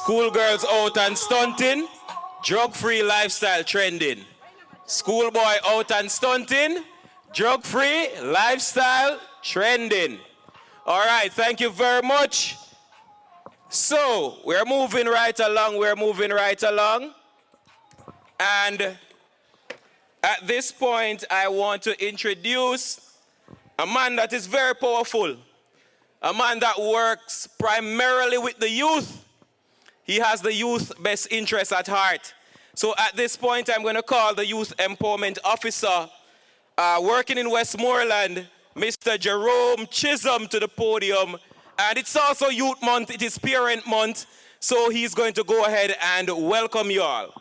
Schoolgirls out and stunting, drug-free lifestyle trending. Schoolboy out and stunting, drug-free lifestyle trending. All right, thank you very much. So, we're moving right along. And at this point, I want to introduce a man that is very powerful, a man that works primarily with the youth. He has the youth best interests at heart. So at this point, I'm going to call the Youth Empowerment Officer working in Westmoreland, Mr. Jerome Chisholm, to the podium. And it's also Youth Month, it is Parent Month, so he's going to go ahead and welcome you all.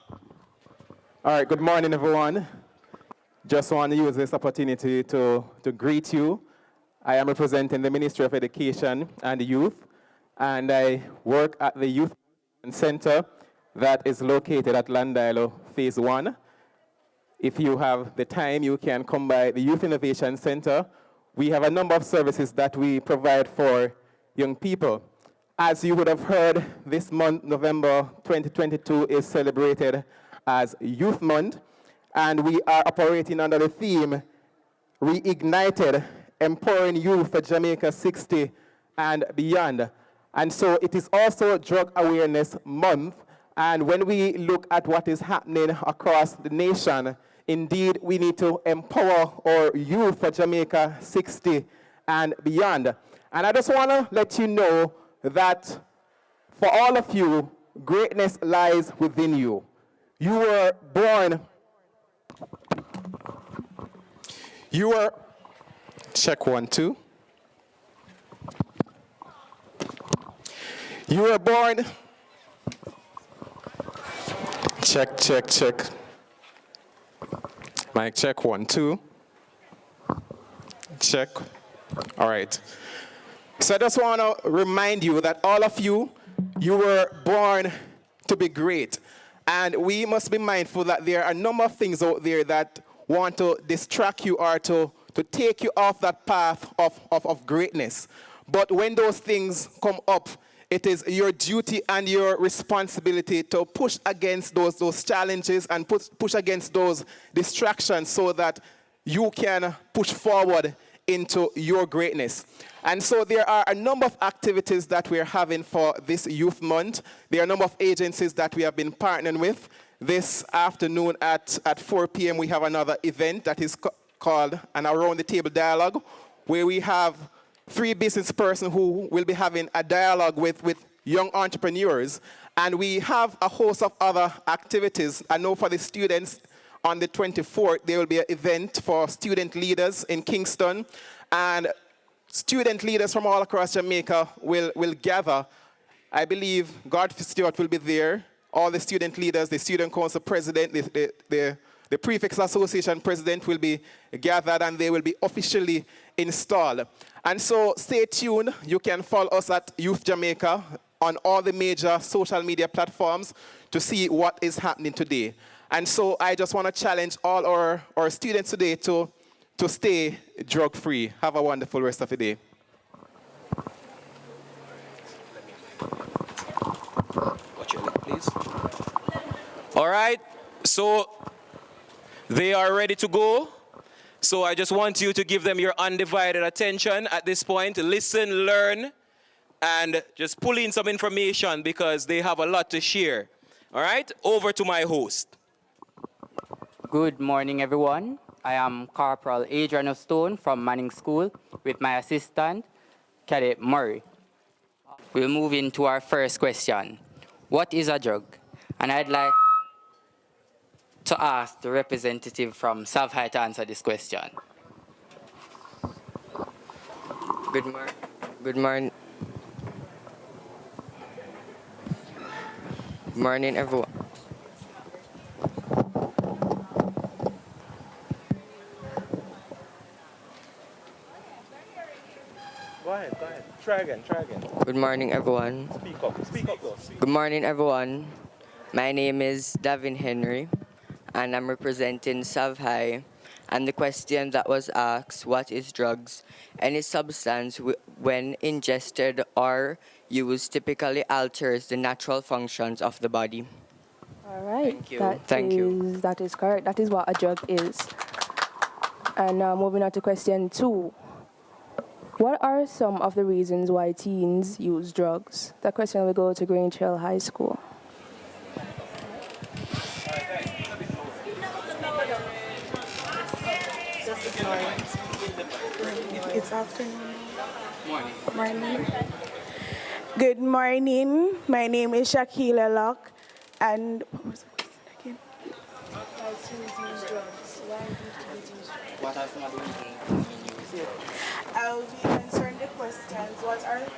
All right, good morning, everyone. Just want to use this opportunity to greet you. I am representing the Ministry of Education and Youth, and I work at the Youth Center that is located at Landilo Phase 1. If you have the time, you can come by the Youth Innovation Center. We have a number of services that we provide for young people. As you would have heard, this month, November 2022, is celebrated as Youth Month, and we are operating under the theme, Reignited, Empowering Youth for Jamaica 60 and Beyond. And so it is also Drug Awareness Month, and when we look at what is happening across the nation, indeed we need to empower our youth for Jamaica 60 and beyond. And I just want to let you know that for all of you, greatness lies within you. You were born, check 1, 2. You were born, check. Mic check 1, 2. Check. All right. So I just want to remind you that all of you, you were born to be great. And we must be mindful that there are a number of things out there that want to distract you or to take you off that path of greatness. But when those things come up, it is your duty and your responsibility to push against those challenges and push against those distractions so that you can push forward into your greatness. And so there are a number of activities that we're having for this Youth Month. There are a number of agencies that we have been partnering with. This afternoon at 4 p.m. we have another event that is called an Around the Table Dialogue, where we have 3 business persons who will be having a dialogue with young entrepreneurs. And we have a host of other activities. I know for the students, on the 24th, there will be an event for student leaders in Kingston. And student leaders from all across Jamaica will gather. I believe Godfrey Stewart will be there. All the student leaders, the student council president, the prefects association president will be gathered, and they will be officially installed. And so stay tuned. You can follow us at Youth Jamaica on all the major social media platforms to see what is happening today. And so I just want to challenge all our students today to stay drug-free. Have a wonderful rest of the day. Watch your lip, please. All right, so they are ready to go. So I just want you to give them your undivided attention at this point. Listen, learn, and just pull in some information because they have a lot to share. All right, over to my host. Good morning, everyone. I am Corporal Adrian Stone from Manning School with my assistant, Cadet Murray. We'll move into our first question. What is a drug? And I'd like to ask the representative from Savhai to answer this question. Good morning, everyone. Go ahead. Try again. Good morning, everyone. Speak up though. Good morning, everyone. My name is Davin Henry, and I'm representing Savhai And the question that was asked, what is drugs? Any substance when ingested or used typically alters the natural functions of the body. All right. Thank you. Thank you. That is correct. That is what a drug is. And now moving on to question 2. What are some of the reasons why teens use drugs? That question will go to Green Trail High School. It's afternoon. Morning. Good morning. My name is Shakila Locke, and what was the question again? What are some of the reasons? I'll be answering the questions.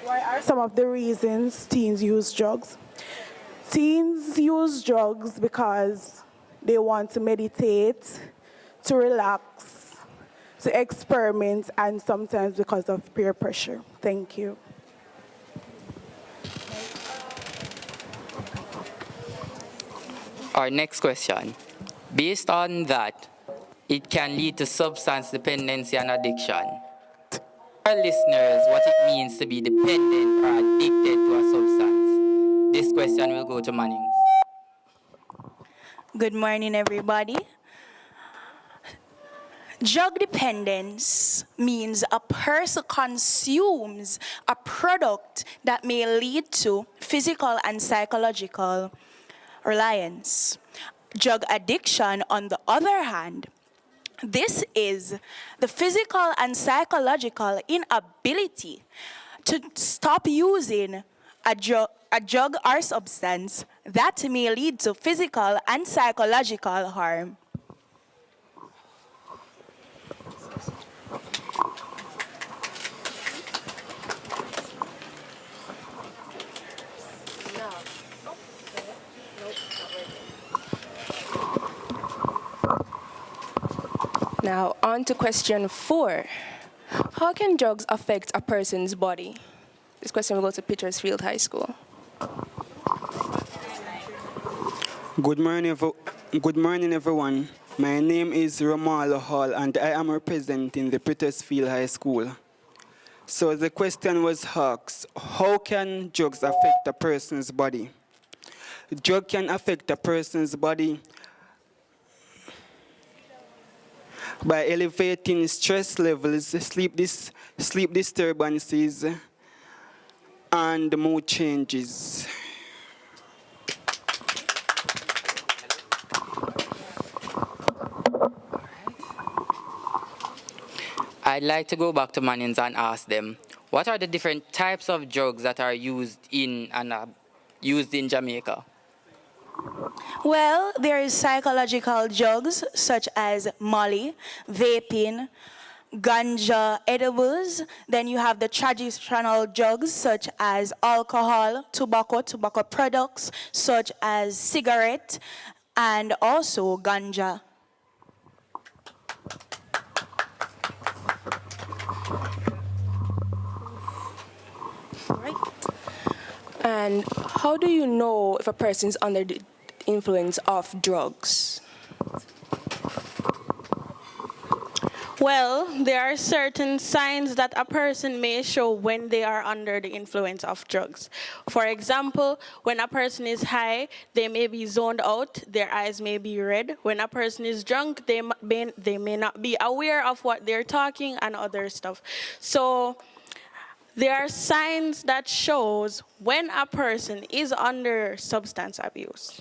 Why are some of the reasons teens use drugs? Teens use drugs because they want to meditate, to relax, to experiment, and sometimes because of peer pressure. Thank you. Our next question. Based on that, it can lead to substance dependency and addiction. Our listeners, what it means to be dependent or addicted to a substance. This question will go to Mannings. Good morning, everybody. Drug dependence means a person consumes a product that may lead to physical and psychological reliance. Drug addiction, on the other hand, this is the physical and psychological inability to stop using a drug or substance that may lead to physical and psychological harm. Now, on to question 4. How can drugs affect a person's body? This question will go to Petersfield High School. Good morning, everyone. My name is Romalo Hall, and I am representing the Petersfield High School. So the question was asked, how can drugs affect a person's body? Drug can affect a person's body by elevating stress levels, sleep disturbances, and mood changes. I'd like to go back to Mannings and ask them, what are the different types of drugs that are used in Jamaica? Well, there is psychological drugs such as Molly, vaping, ganja, edibles. Then you have the traditional drugs such as alcohol, tobacco products such as cigarette, and also ganja. And how do you know if a person is under the influence of drugs? Well, there are certain signs that a person may show when they are under the influence of drugs. For example, when a person is high, they may be zoned out, their eyes may be red. When a person is drunk, they may not be aware of what they're talking and other stuff. So there are signs that shows when a person is under substance abuse.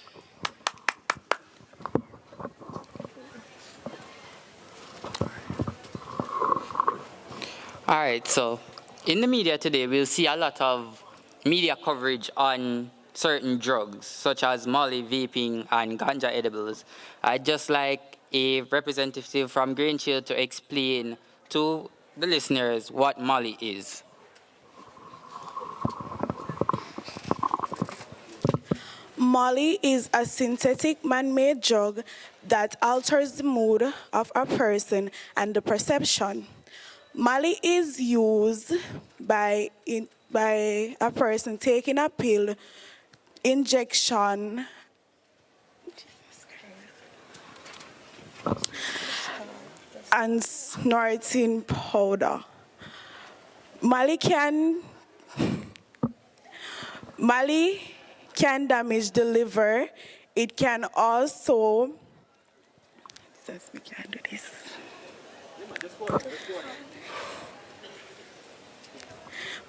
All right, so in the media today, we'll see a lot of media coverage on certain drugs, such as Molly, vaping, and ganja edibles. I'd just like a representative from Greenfield to explain to the listeners what Molly is. Molly is a synthetic man-made drug that alters the mood of a person and the perception. Molly is used by a person taking a pill, injection, and snorting powder. Mali can damage the liver. It can also we can't do this.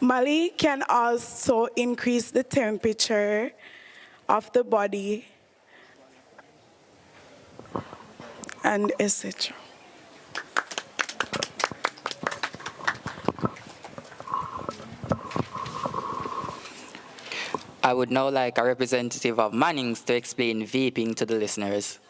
Mali can also increase the temperature of the body and etc. I would now like a representative of Mannings to explain vaping to the listeners.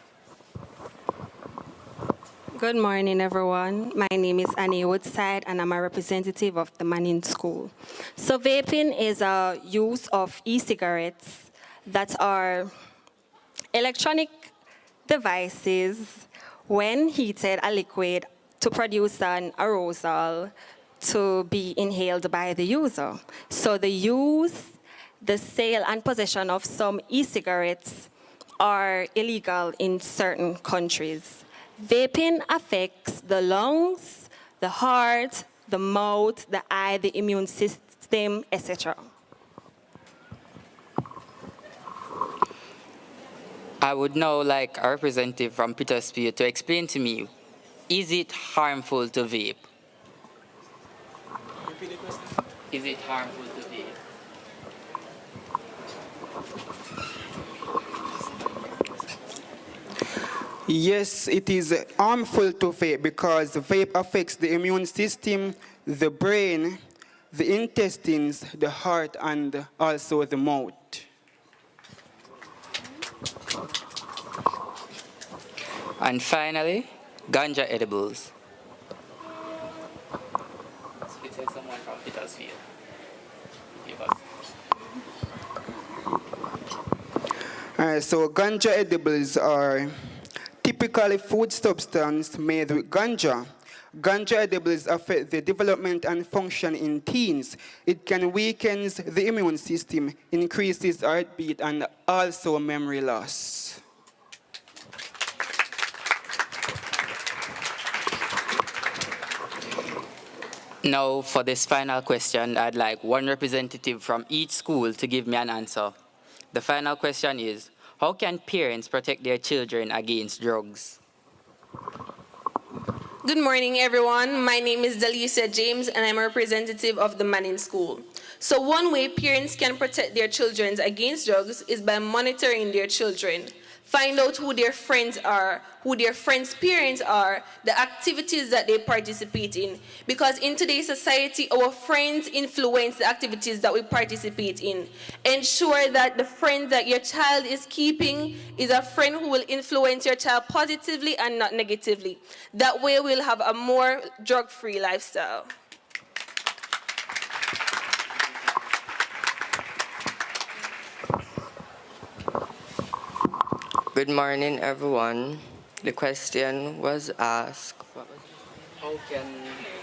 Good morning, everyone. My name is Annie Woodside, and I'm a representative of the Manning School. So vaping is a use of e-cigarettes that are electronic devices when heated a liquid to produce an aerosol to be inhaled by the user. So the use, the sale, and possession of some e-cigarettes are illegal in certain countries. Vaping affects the lungs, the heart, the mouth, the eye, the immune system, etc. I would now like a representative from Petersfield to explain to me, is it harmful to vape? Repeat the question. Is it harmful to vape? Yes, it is harmful to vape because vape affects the immune system, the brain, the intestines, the heart, and also the mouth. And finally, ganja edibles. Speak to someone from Petersfield. Give us. So ganja edibles are typically food substance made with ganja. Ganja edibles affect the development and function in teens. It can weaken the immune system, increases heartbeat, and also memory loss. Now, for this final question, I'd like one representative from each school to give me an answer. The final question is, how can parents protect their children against drugs? Good morning, everyone. My name is Delicia James, and I'm a representative of the Manning School. So one way parents can protect their children against drugs is by monitoring their children. Find out who their friends are, who their friends' parents are, the activities that they participate in. Because in today's society, our friends influence the activities that we participate in. Ensure that the friend that your child is keeping is a friend who will influence your child positively and not negatively. That way we'll have a more drug-free lifestyle. Good morning, everyone. The question was asked. How can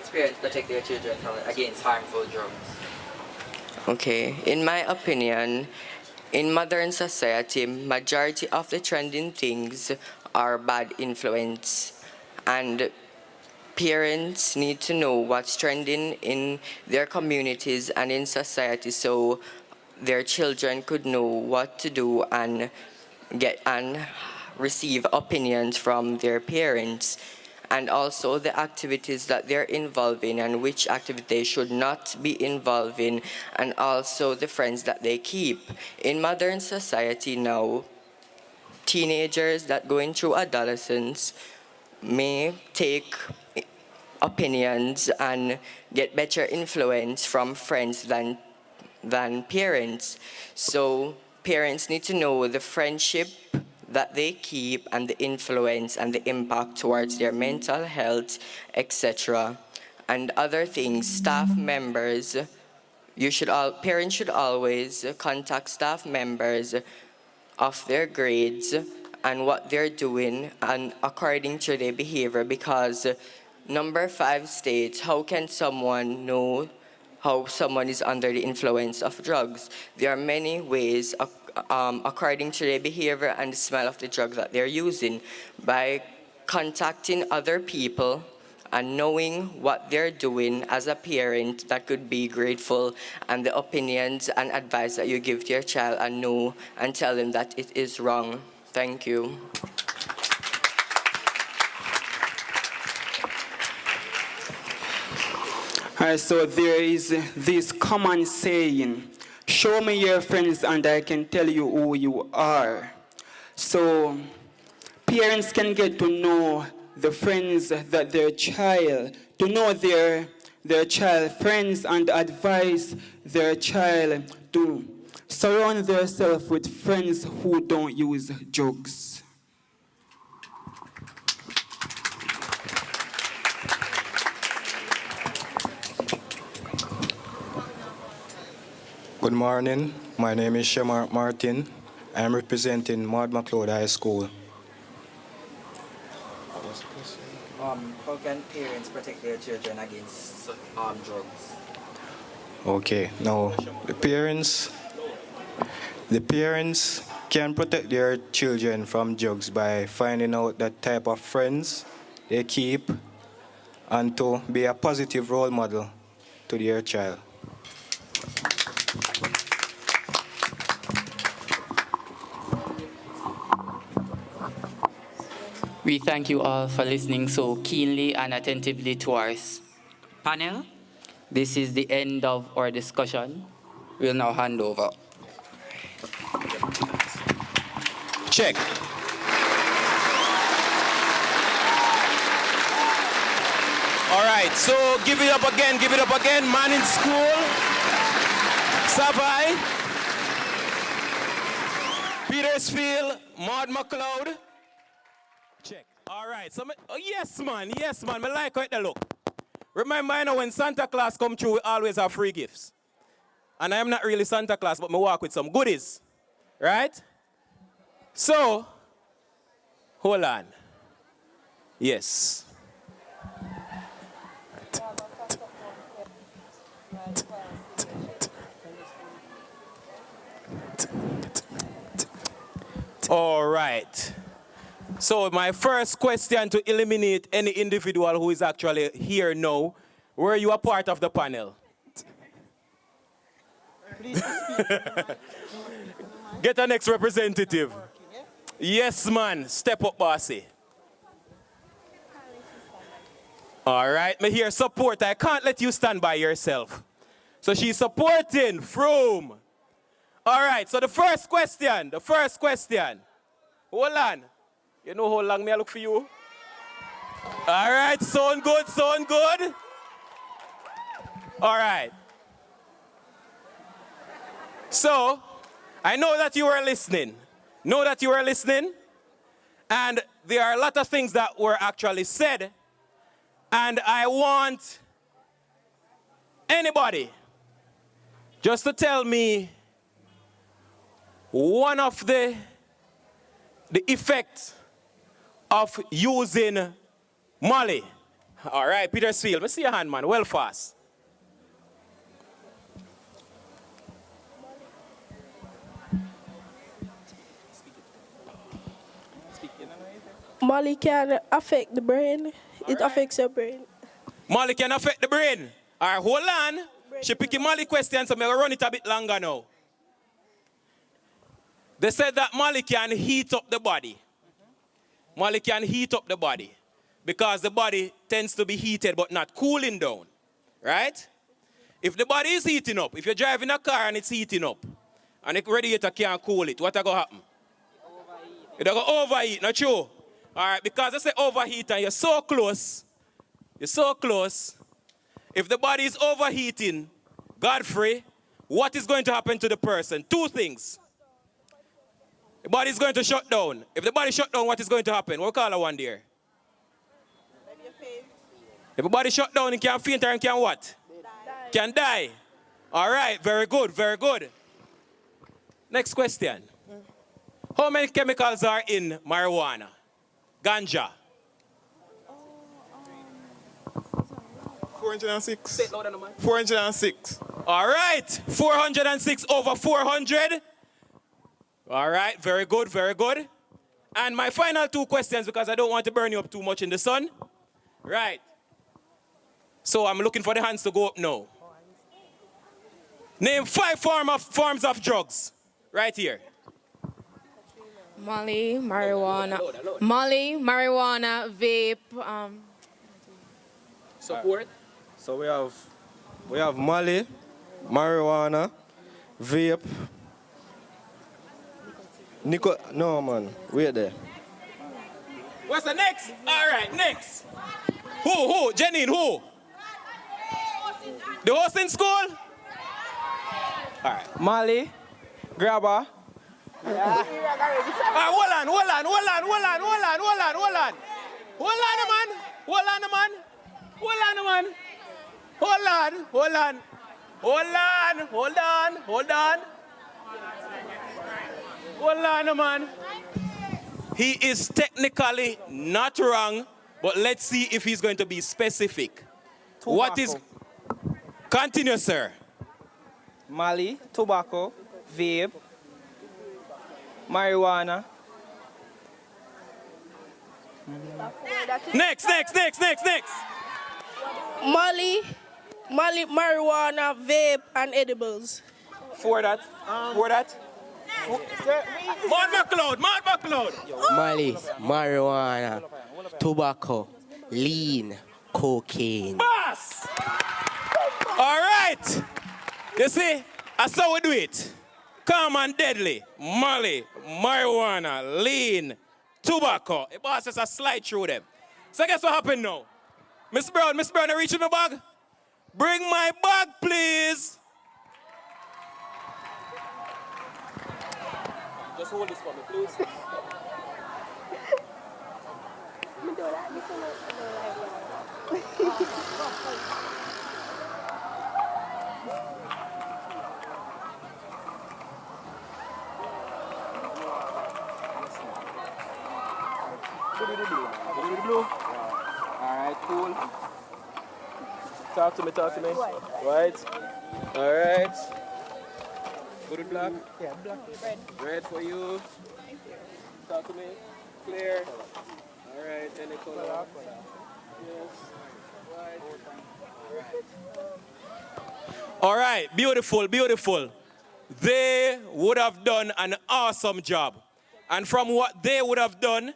parents protect their children against harmful drugs? Okay, in my opinion, in modern society, majority of the trending things are bad influence, and parents need to know what's trending in their communities and in society so their children could know what to do and receive opinions from their parents, and also the activities that they're involved in and which activity they should not be involved in, and also the friends that they keep. In modern society now, teenagers that going through adolescence may take opinions and get better influence from friends than parents. So parents need to know the friendship that they keep and the influence and the impact towards their mental health, etc. And other things, staff members, parents should always contact staff members of their grades and what they're doing and according to their behavior, because number 5 states, how can someone know how someone is under the influence of drugs? There are many ways according to their behavior and the smell of the drug that they're using. By contacting other people and knowing what they're doing as a parent that could be grateful, and the opinions and advice that you give to your child and know and tell them that it is wrong. Thank you. Alright, so there is this common saying, show me your friends and I can tell you who you are. So parents can get to know the friends that to know their child friends and advise their child to surround themselves with friends who don't use drugs. Good morning. My name is Shemar Martin. I am representing Maud McLeod High School. How can parents protect their children against drugs? Okay, now the parents can protect their children from drugs by finding out the type of friends they keep and to be a positive role model to their child. We thank you all for listening so keenly and attentively to our panel. This is the end of our discussion. We'll now hand over. Check. All right, so give it up again. Man in school. Savai. Petersfield, Maud McLeod. Check. All right. So, yes, man. I like how they look. Remember, I know when Santa Claus come through, we always have free gifts. And I am not really Santa Claus, but I walk with some goodies. Right? So, hold on. Yes. All right. So my first question to eliminate any individual who is actually here now, were you a part of the panel? Get a next representative. Yes, man. Step up, bossy. All right. Me here support. I can't let you stand by yourself. So she's supporting Froome. All right. So the first question. Hold on. You know how long me I look for you? All right, sound good. All right. So, I know that you were listening. And there are a lot of things that were actually said. And I want anybody just to tell me one of the effects of using Molly. All right, Petersfield, let's see your hand, man, well fast. Molly can affect the brain. It affects your brain. Molly can affect the brain. All right, hold on. She picking Molly questions, so I'm going to run it a bit longer now. They said that Molly can heat up the body. Molly can heat up the body because the body tends to be heated but not cooling down, right? If the body is heating up, if you're driving a car and it's heating up and the radiator can't cool it, what's going to happen? It's going to overheat, not true? All right, because I say overheat and you're so close. If the body is overheating, Godfrey, what is going to happen to the person? Two things. The body is going to shut down. If the body shut down, what is going to happen? What call her one there? If the body shut down, it can faint and can what? Can die. All right, very good. Next question. How many chemicals are in marijuana? Ganja. 406. Say it louder, man. 406. All right, 406 over 400. All right, very good. And my final two questions, because I don't want to burn you up too much in the sun. Right. So I'm looking for the hands to go up now. Name 5 forms of drugs. Right here. Molly, marijuana, vape. Support. So we have Molly, marijuana, vape. No man, wait there. What's the next? All right, next. Who? Janine, who? The host in school? All right. Molly, grabber. Hold on, man. He is technically not wrong, but let's see if he's going to be specific. Tobacco. What is... Continue, sir. Molly, tobacco, vape, marijuana. Next. Molly, marijuana, vape, and edibles. For that. Maud McLeod. Molly, marijuana, tobacco, lean, cocaine. Boss! All right. You see, that's how we do it. Calm and deadly. Molly, marijuana, lean, tobacco. The boss just a slide through them. So guess what happened now? Miss Brown, you reaching my bag? Bring my bag, please. Just hold this for me, please. Alright, cool. Talk to me. Right. Alright. Go to black. Yeah, black. Red for you. Talk to me. Clear. Alright, any color. Yes. All right, beautiful. They would have done an awesome job. And from what they would have done,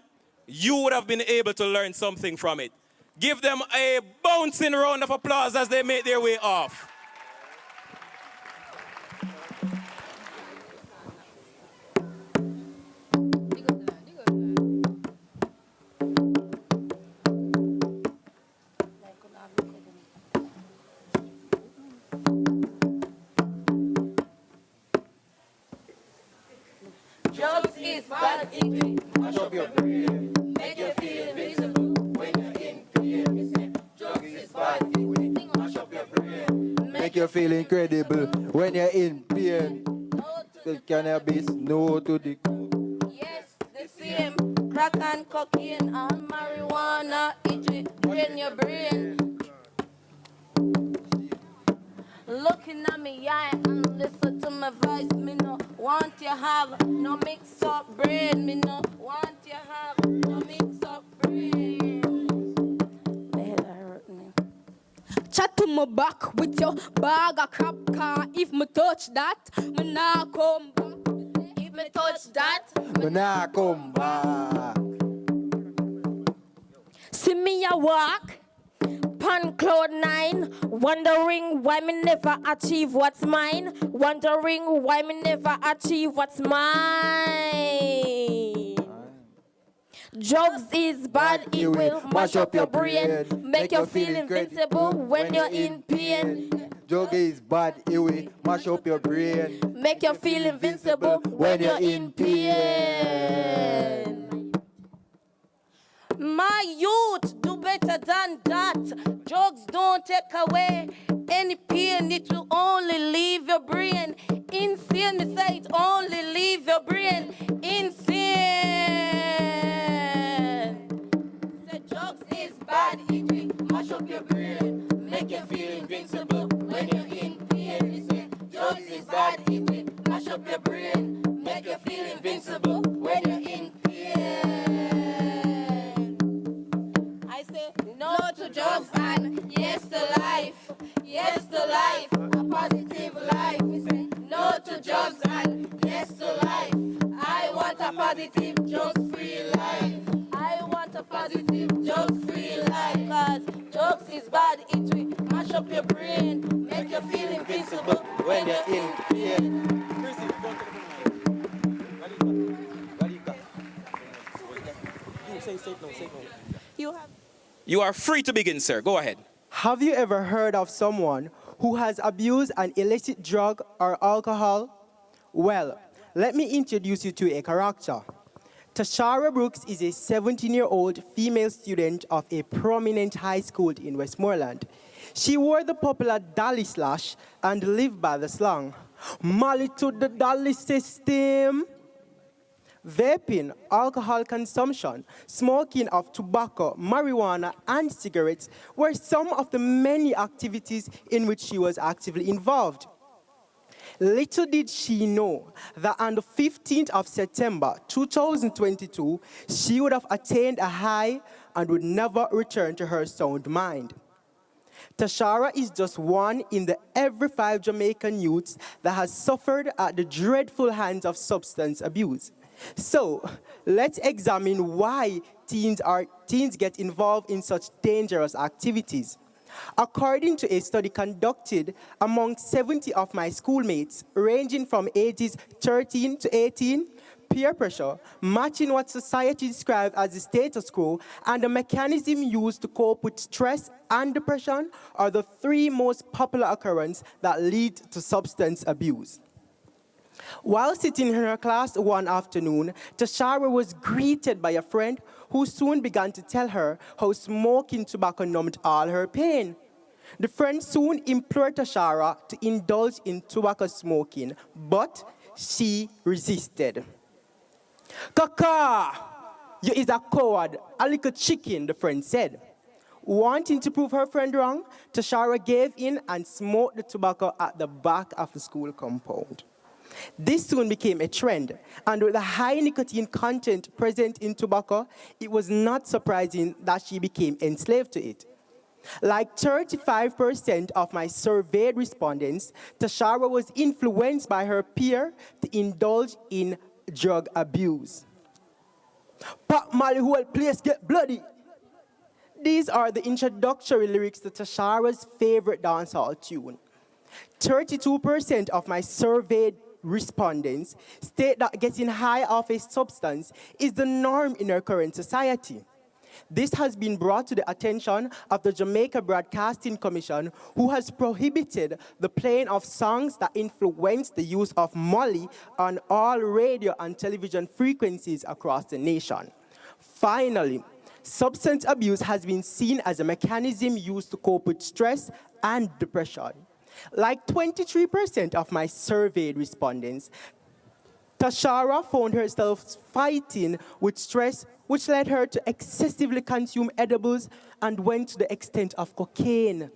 you would have been able to learn something from it. Give them a bouncing round of applause as they make their way off. Drugs is bad eating. Mash up your brain. Make you feel invisible when you're in pain. Drugs is bad eating. Mash up your brain. Make you feel incredible when you're in pain. Still cannabis, no to the... Yes, the same. Crack and cocaine and marijuana. It will drain your brain. Looking at me eye and listen to my voice. Me no want you have no mix up brain. Me no want you have no mix up brain. The hell I wrote me. Chat to my back with your bag of crap car. If me touch that, me nah come back. If me touch that, Me nah come back. See me a walk. Pan cloud 9, wondering why me never achieve what's mine. Wondering why me never achieve what's mine. Drugs is bad, it will mash up your brain. Make you feel invincible when you're in pain. Drug is bad, it will mash up your brain. Make you feel invincible when you're in pain. my youth, do better than that. Drugs don't take away any pain, it will only leave your brain insane. Me say it only leave your brain insane. Say drugs is bad, it will mash up your brain, make you feel invincible when you're in pain. Me say drugs is bad, it will mash up your brain, make you feel invincible when you're in pain. I say no to drugs and yes to life. to life, a positive life. We say no to drugs and yes to life. I want a positive, drug-free life. I want a positive, drug-free life. Cause drugs is bad, it will mash up your brain, make you feel invincible when you're in pain. You are free to begin, sir. Go ahead. Have you ever heard of someone who has abused an illicit drug or alcohol? Well, let me introduce you to a character. Tashara Brooks is a 17-year-old female student of a prominent high school in Westmoreland. She wore the popular Dolly slash and lived by the slang, Molly to the Dolly system. Vaping, alcohol consumption, smoking of tobacco, marijuana, and cigarettes were some of the many activities in which she was actively involved. Little did she know that on the 15th of September 2022, she would have attained a high and would never return to her sound mind. Tashara is just one in the every 5 Jamaican youths that has suffered at the dreadful hands of substance abuse. So, let's examine why teens get involved in such dangerous activities. According to a study conducted among 70 of my schoolmates, ranging from ages 13 to 18, peer pressure, matching what society describes as the status quo, and the mechanism used to cope with stress and depression are the 3 most popular occurrences that lead to substance abuse. While sitting in her class one afternoon, Tashara was greeted by a friend who soon began to tell her how smoking tobacco numbed all her pain. The friend soon implored Tashara to indulge in tobacco smoking, but she resisted. "Kaka, you is a coward, a little chicken," the friend said. Wanting to prove her friend wrong, Tashara gave in and smoked the tobacco at the back of the school compound. This soon became a trend, and with the high nicotine content present in tobacco, it was not surprising that she became enslaved to it. Like 35% of my surveyed respondents, Tashara was influenced by her peer to indulge in drug abuse. "Pop Molly, whole place get bloody." These are the introductory lyrics to Tashara's favorite dancehall tune. 32% of my surveyed respondents state that getting high off a substance is the norm in our current society. This has been brought to the attention of the Jamaica Broadcasting Commission, who has prohibited the playing of songs that influence the use of Molly on all radio and television frequencies across the nation. Finally, substance abuse has been seen as a mechanism used to cope with stress and depression. Like 23% of my surveyed respondents, Tashara found herself fighting with stress, which led her to excessively consume edibles and went to the extent of cocaine.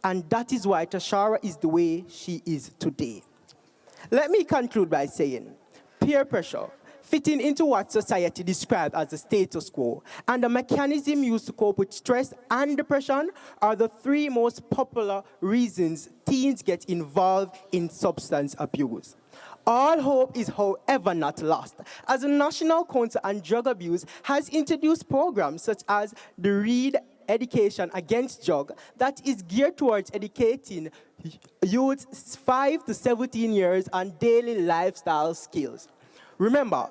And that is why Tashara is the way she is today. Let me conclude by saying, peer pressure, fitting into what society describes as the status quo, and the mechanism used to cope with stress and depression are the 3 most popular reasons teens get involved in substance abuse. All hope is, however, not lost, as the National Council on Drug Abuse has introduced programs such as the READ Education Against Drug that is geared towards educating youths 5 to 17 years on daily lifestyle skills. Remember,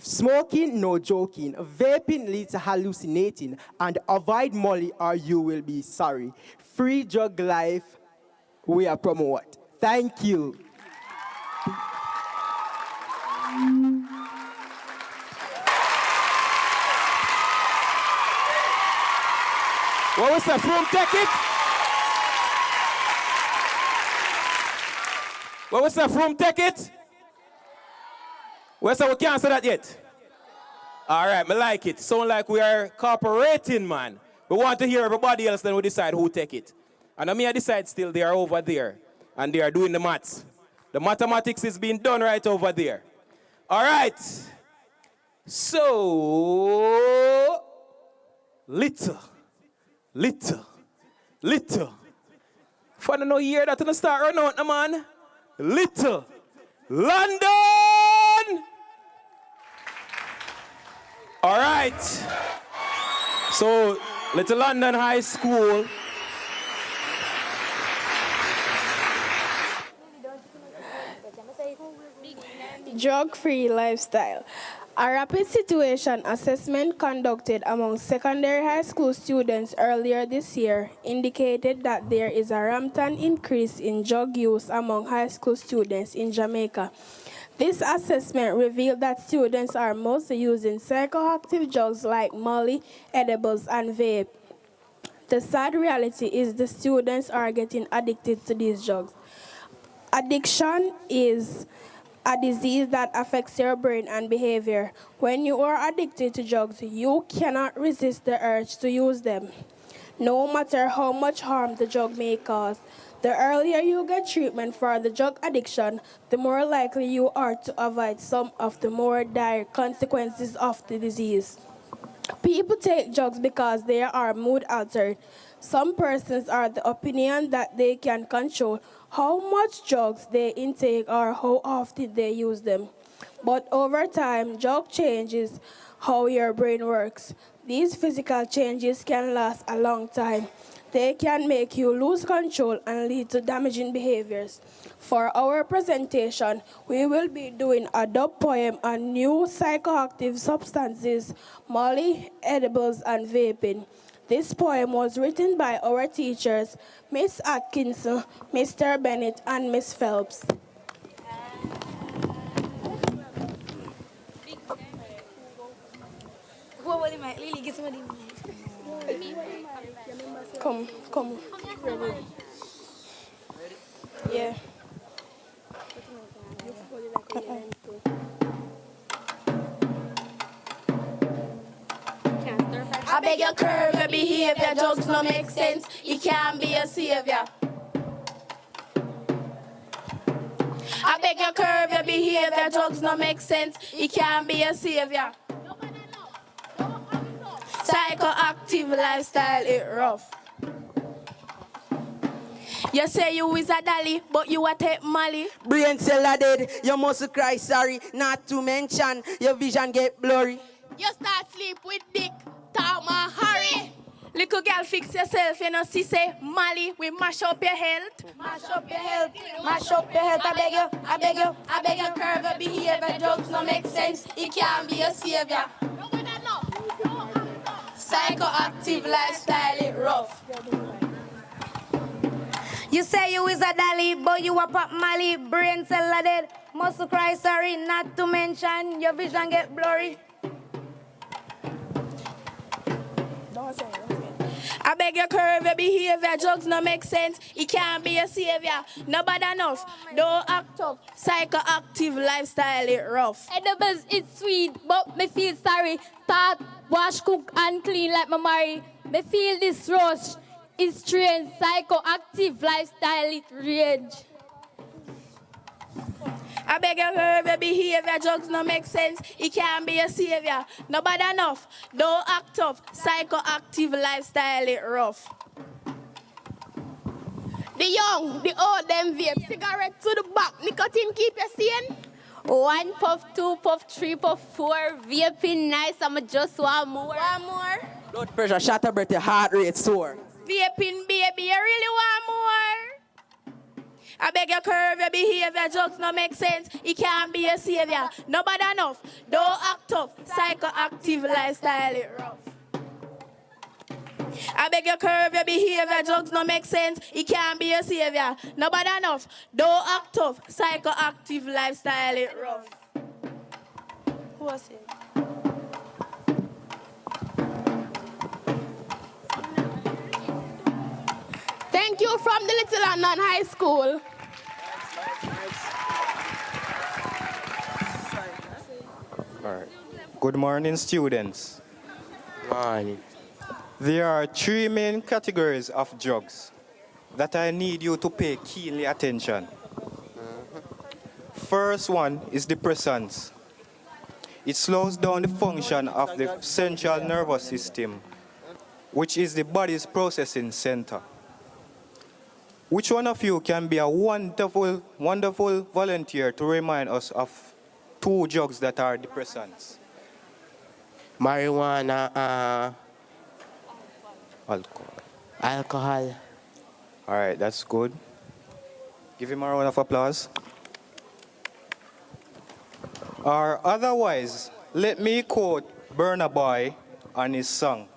smoking, no joking. Vaping leads to hallucinating. And avoid Molly or you will be sorry. Free drug life, we are promote. Thank you. What was that? From take it? What was that? From take it? Well, so we can't answer that yet. All right, me like it. Sound like we are cooperating, man. We want to hear everybody else, then we decide who take it. And I decide still they are over there, and they are doing the maths. The mathematics is being done right over there. All right. So, little. If I don't know hear that, to start run out, no man. Little London! All right. So, Little London High School. Drug-free lifestyle. A rapid situation assessment conducted among secondary high school students earlier this year indicated that there is a rampant increase in drug use among high school students in Jamaica. This assessment revealed that students are mostly using psychoactive drugs like Molly, edibles, and vape. The sad reality is the students are getting addicted to these drugs. Addiction is a disease that affects your brain and behavior. When you are addicted to drugs, you cannot resist the urge to use them, no matter how much harm the drug may cause. The earlier you get treatment for the drug addiction, the more likely you are to avoid some of the more dire consequences of the disease. People take drugs because they are mood altered. Some persons are the opinion that they can control how much drugs they intake or how often they use them. But over time, drug changes how your brain works. These physical changes can last a long time. They can make you lose control and lead to damaging behaviors. For our presentation, we will be doing a dub poem on new psychoactive substances, Molly, edibles, and vaping. This poem was written by our teachers, Miss Atkinson, Mr. Bennett, and Miss Phelps. Come. Yeah. I beg your curve your behavior, drugs no make sense, it can't be a savior. I beg your curve your behavior, drugs no make sense, it can't be a savior. Psychoactive lifestyle, it rough. You say you is a dolly, but you a take Molly. Brain cell are dead, you must cry sorry, not to mention your vision get blurry. You start sleep with dick, talk my hurry. Little girl, fix yourself, you know, see say, Molly, we mash up your health. Mash up your health, mash up your health, I beg you, curve your behavior, drugs no make sense, it can't be a savior. Psychoactive lifestyle, it rough. You say you is a dolly, but you a pop Molly, brain cell are dead, muscle cry sorry, not to mention your vision get blurry. I beg your curve your behavior, drugs no make sense, it can't be a savior. No bad enough, don't act up, psychoactive lifestyle, it rough. Edibles, it's sweet, but me feel sorry. Start, wash, cook, and clean like my Mary. Me feel this rush, it's strange, psychoactive lifestyle, it rage. I beg your curve your behavior, drugs no make sense, it can't be a savior. No bad enough, don't act up, psychoactive lifestyle, it rough. The young, the old, them vape, cigarette to the back, nicotine keep you sane. 1 puff, 2 puff, 3 puff, 4, vaping nice, I'ma just want more. One more? Blood pressure, shot a breath, your heart rate soar. Vaping baby, you really want more? I beg your curve your behavior, drugs no make sense, it can't be a savior. No bad enough, don't act up, psychoactive lifestyle, it rough. I beg your curve your behavior, drugs no make sense, it can't be a savior. No bad enough, don't act up, psychoactive lifestyle, it rough. Who was it? Thank you from the Little London High School. All right. Good morning, students. Morning. There are 3 main categories of drugs that I need you to pay keenly attention. First one is depressants. It slows down the function of the central nervous system, which is the body's processing center. Which one of you can be a wonderful, wonderful volunteer to remind us of 2 drugs that are depressants? Marijuana, Alcohol. alcohol. All right, that's good. Give him a round of applause. Or otherwise, let me quote Burna Boy on his song.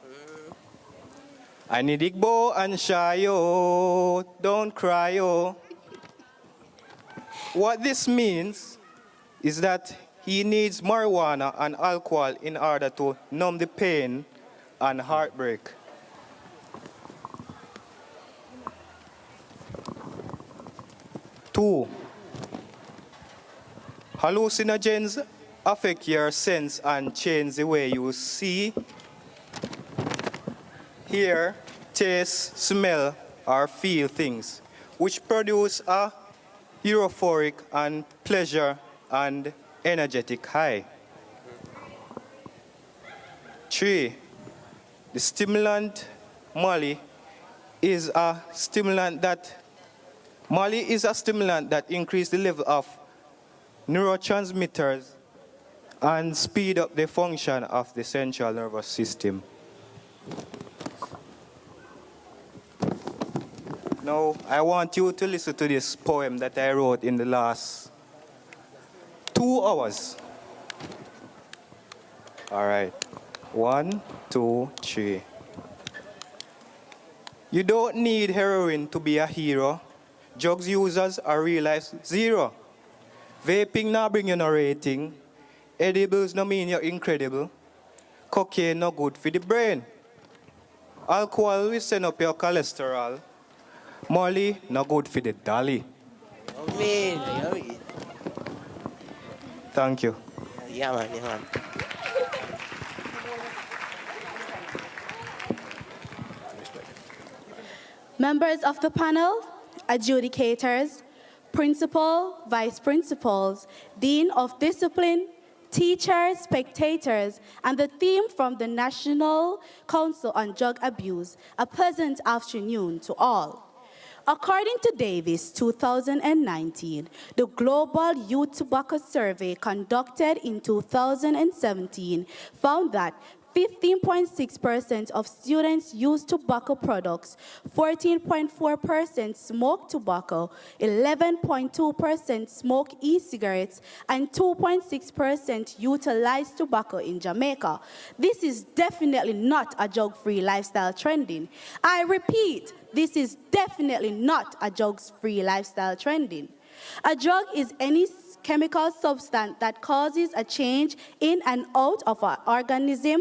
I need Igbo and Shayo, don't cry, oh. What this means is that he needs marijuana and alcohol in order to numb the pain and heartbreak. Two, hallucinogens affect your sense and change the way you see, hear, taste, smell, or feel things, which produce a euphoric and pleasure and energetic high. 3, the stimulant Molly is a stimulant that increases the level of neurotransmitters and speed up the function of the central nervous system. Now, I want you to listen to this poem that I wrote in the last 2 hours. All right. 1, 2, 3. You don't need heroin to be a hero. Drugs users are real life zero. Vaping now bring you no rating. Edibles no mean you're incredible. Cocaine no good for the brain. Alcohol will send up your cholesterol. Molly no good for the dolly. Thank you. Yeah, man, yeah, man. Members of the panel, adjudicators, principal, vice principals, dean of discipline, teachers, spectators, and the team from the National Council on Drug Abuse, a pleasant afternoon to all. According to Davis 2019, the Global Youth Tobacco Survey conducted in 2017 found that 15.6% of students use tobacco products, 14.4% smoke tobacco, 11.2% smoke e-cigarettes, and 2.6% utilize tobacco in Jamaica. This is definitely not a drug-free lifestyle trending. I repeat, this is definitely not a drug-free lifestyle trending. A drug is any chemical substance that causes a change in and out of our organism,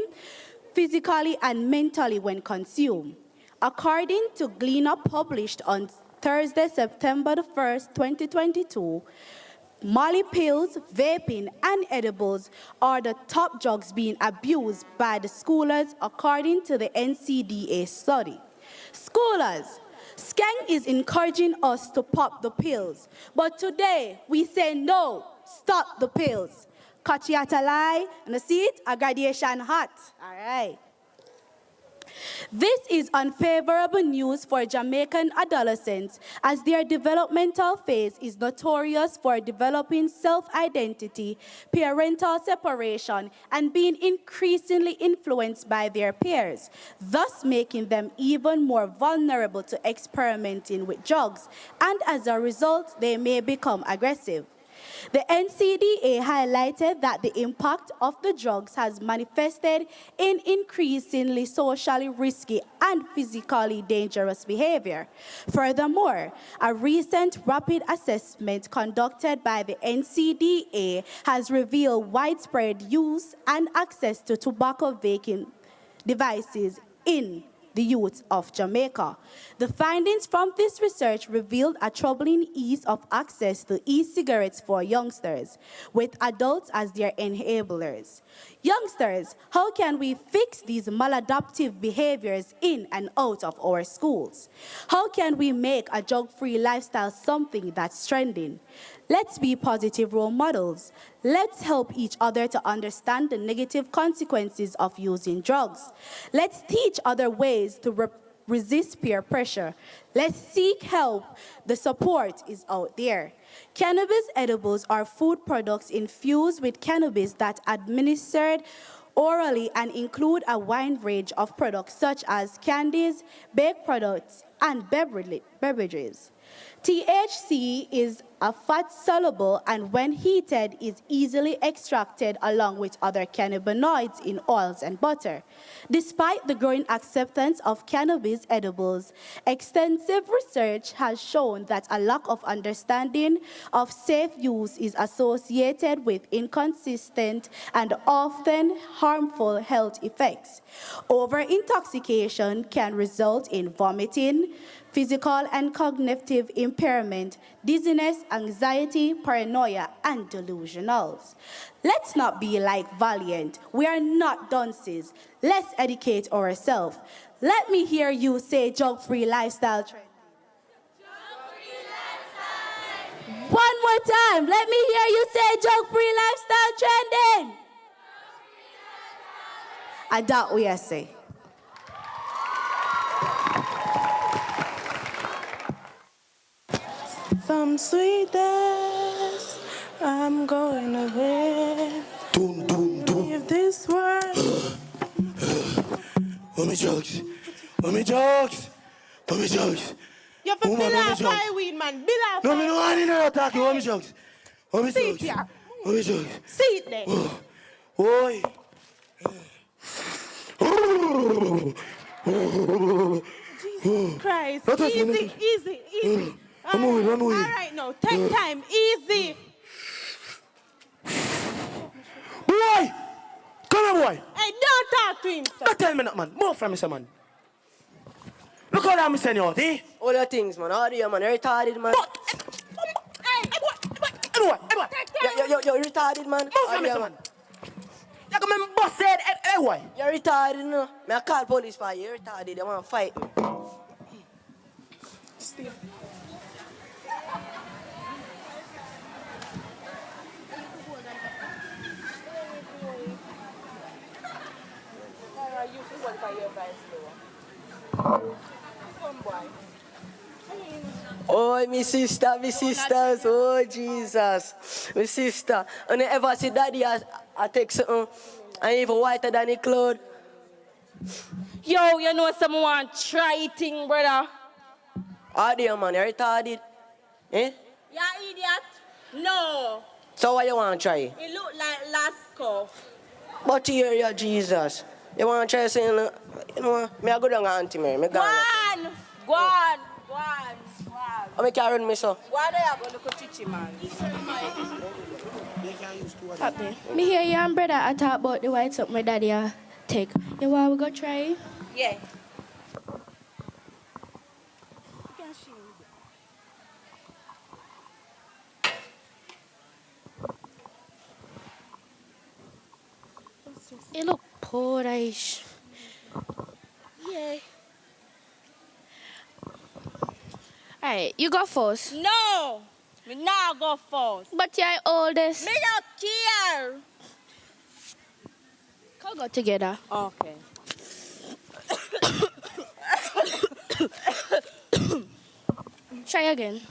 physically and mentally when consumed. According to Gleaner published on Thursday, September the 1st, 2022, Molly pills, vaping, and edibles are the top drugs being abused by the schoolers according to the NCDA study. Schoolers, Skank is encouraging us to pop the pills, but today we say no, stop the pills. Catch you at a lie, and the seat, a graduation hot. All right. This is unfavorable news for Jamaican adolescents as their developmental phase is notorious for developing self-identity, parental separation, and being increasingly influenced by their peers, thus making them even more vulnerable to experimenting with drugs, and as a result, they may become aggressive. The NCDA highlighted that the impact of the drugs has manifested in increasingly socially risky and physically dangerous behavior. Furthermore, a recent rapid assessment conducted by the NCDA has revealed widespread use and access to tobacco vaping devices in the youth of Jamaica. The findings from this research revealed a troubling ease of access to e-cigarettes for youngsters, with adults as their enablers. Youngsters, how can we fix these maladaptive behaviors in and out of our schools? How can we make a drug-free lifestyle something that's trending? Let's be positive role models. Let's help each other to understand the negative consequences of using drugs. Let's teach other ways to resist peer pressure. Let's seek help. The support is out there. Cannabis edibles are food products infused with cannabis that administered orally and include a wide range of products such as candies, baked products, and beverages. THC is a fat-soluble and when heated is easily extracted along with other cannabinoids in oils and butter. Despite the growing acceptance of cannabis edibles, extensive research has shown that a lack of understanding of safe use is associated with inconsistent and often harmful health effects. Over-intoxication can result in vomiting, physical and cognitive impairment, dizziness, anxiety, paranoia, and delusionals. Let's not be like Valiant. We are not dunces. Let's educate ourselves. Let me hear you say drug-free lifestyle trend. One more time. Let me hear you say drug-free lifestyle trending. I doubt we are say. Some sweetness, I'm going away. Leave this world. Mommy jokes. Mommy jokes. Mommy jokes. You have to bill off my weed, man. Bill off. No, me no want to talk to mommy jokes. Mommy Sit jokes. here. Mommy jokes. Sit there. Oi. Jesus Christ. Not us, Easy, man. easy. I'm moving. All right, now. Take time. Easy. Boy! Come on, boy. Hey, don't talk to him, sir. Don't tell me that, man. Move from me, sir, man. Look how I'm saying out, eh? All your things, man. All you, man. You're retarded, man. Hey, boy. You're retarded, man. Move from me, sir, man. You come and bust head, hey, boy. You're retarded, no? May I call police for you? You're retarded. They want to fight me. Steve. Oh, my sisters, oh Jesus, my sister. And you ever see daddy I take something and even whiter than the cloth? Yo, you know someone try thing, brother. How do you, man? You're retarded. Eh? You idiot? No. So what you want to try? It look like Lasco. But here, you Jesus. You want to try saying, you know, me I go down to Auntie Mary. Me Go on. I make you run me so. Why do you go look at Chichi, man? Happy. Me hear you and brother I talk about the white something my daddy take. You want we go try? Yeah. It look poorish. Yeah. Alright, you go first. No. Me not go first. But you're oldest. Me not care. Come go together. Okay. Try again.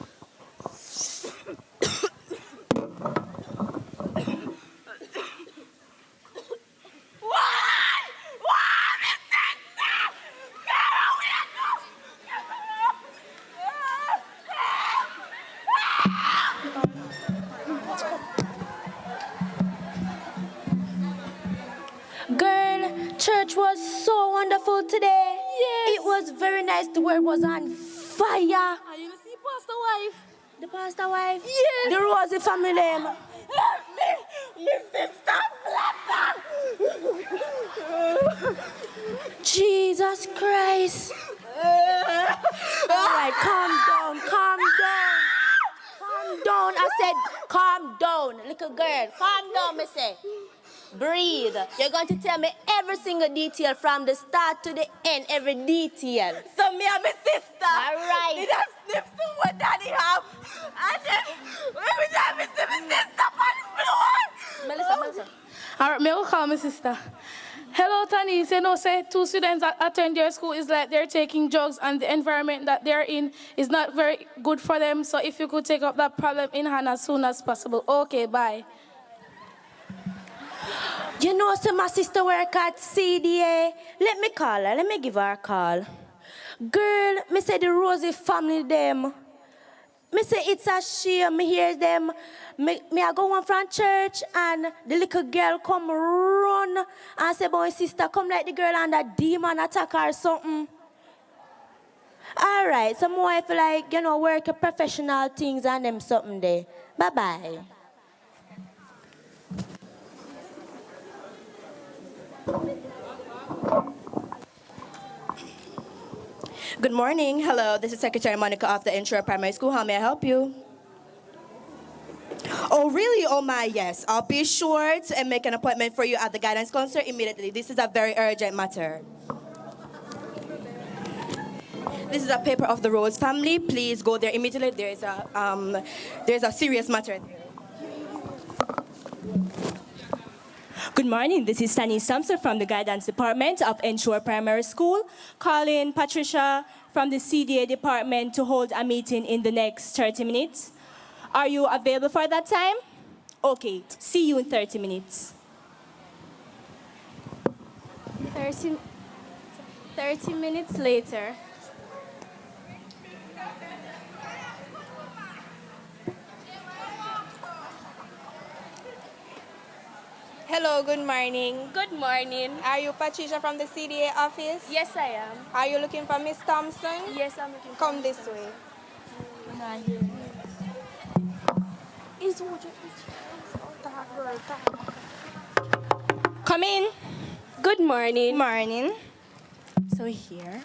Girl, church was so wonderful today. Yes. It was very nice. The word was on fire. Are you see pastor wife? The pastor wife? Yes. The Rosie family name. Help me. Me sister Flatter. Jesus Christ. All right, calm down. Calm down. I said, calm down. Little girl, calm down, me say. Breathe. You're going to tell me every single detail from the start to the end, every detail. So me and my sister. All right. Did I sniff to what daddy have? And then every time I see my sister on the floor. Melissa. All right, me will call my sister. Hello, Tanis. You know, say two students that attend your school is like they're taking drugs and the environment that they're in is not very good for them. So if you could take up that problem in hand as soon as possible. Okay, bye. You know, so my sister work at CDA. Let me call her. Let me give her a call. Girl, me say the Rosie family them. Me say it's a shame. Me hear them. Me I go on from church and the little girl come run and say, boy, sister, come like the girl and the demon attack her or something. All right, so more I feel like, you know, work at professional things and them something there. Bye-bye. Good morning. Hello, this is Secretary Monica of the Inshore Primary School. How may I help you? Oh, really? Oh, my, yes. I'll be sure to make an appointment for you at the guidance counselor immediately. This is a very urgent matter. This is a paper of the Rose family. Please go there immediately. There's a serious matter there. Good morning. This is Tani Sampson from the Guidance Department of Inshore Primary School, calling Patricia from the CDA department to hold a meeting in the next 30 minutes. Are you available for that time? Okay, see you in 30 minutes. 30 minutes later. Hello, good morning. Good morning. Are you Patricia from the CDA office? Yes, I am. Are you looking for Miss Thompson? Yes, I'm looking for Come Miss this way. Come in. Good morning. Morning. So here.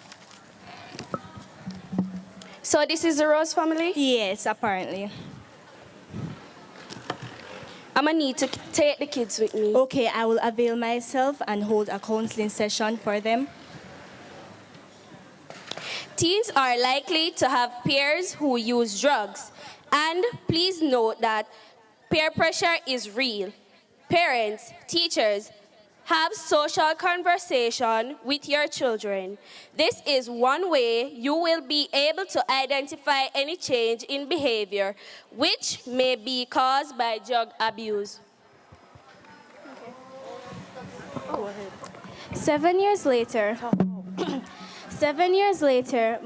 So this is the Rose family? Yes, apparently. I'm gonna need to take the kids with me. Okay, I will avail myself and hold a counseling session for them. Teens are likely to have peers who use drugs. And please note that peer pressure is real. Parents, teachers, have social conversation with your children. This is one way you will be able to identify any change in behavior which may be caused by drug abuse. 7 years later, 7 years later,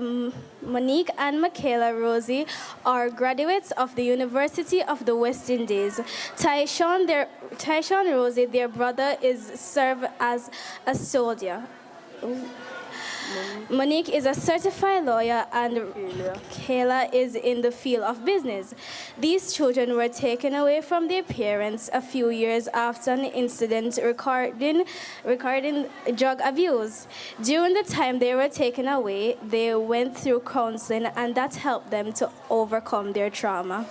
Monique and Michaela Rosie are graduates of the University of the West Indies. Tyshawn Rosie, their brother, is served as a soldier. Monique is a certified lawyer and Kayla is in the field of business. These children were taken away from their parents a few years after an incident regarding drug abuse. During the time they were taken away, they went through counseling and that helped them to overcome their trauma.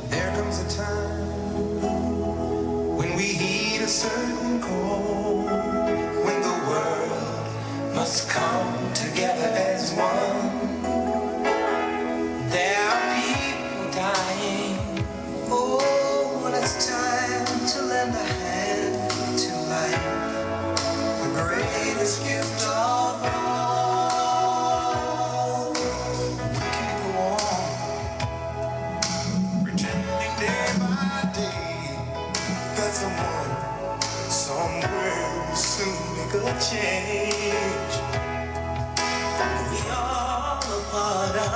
There comes a time when we heed a certain call, when the world must come together as one. There are people dying. Oh, when it's time to lend a hand to life, the greatest gift of all. We can't go on pretending day by day that someone somewhere will soon make a change. We are a part of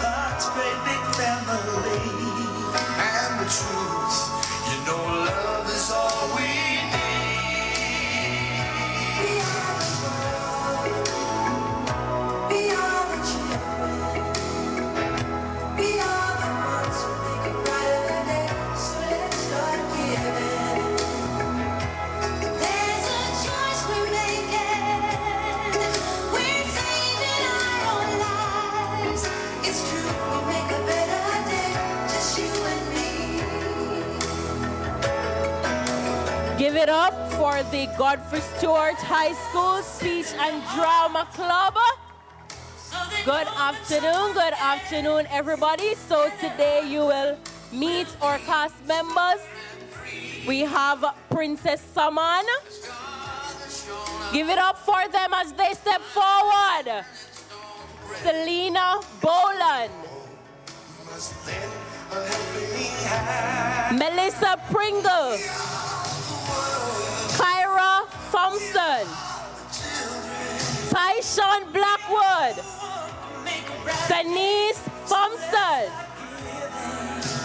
God's great big family, and the truth, you know, love is all we need. We are the world. We are the children. We are the ones who make a brighter day. So let's start giving. There's a joy. Give it up for the Godfrey Stewart High School Speech and Drama Club. Good afternoon, everybody. So today you will meet our cast members. We have Princess Saman. Give it up for them as they step forward. Selena Boland. Melissa Pringle. Kyra Thompson. Tyshawn Blackwood. Denise Thompson.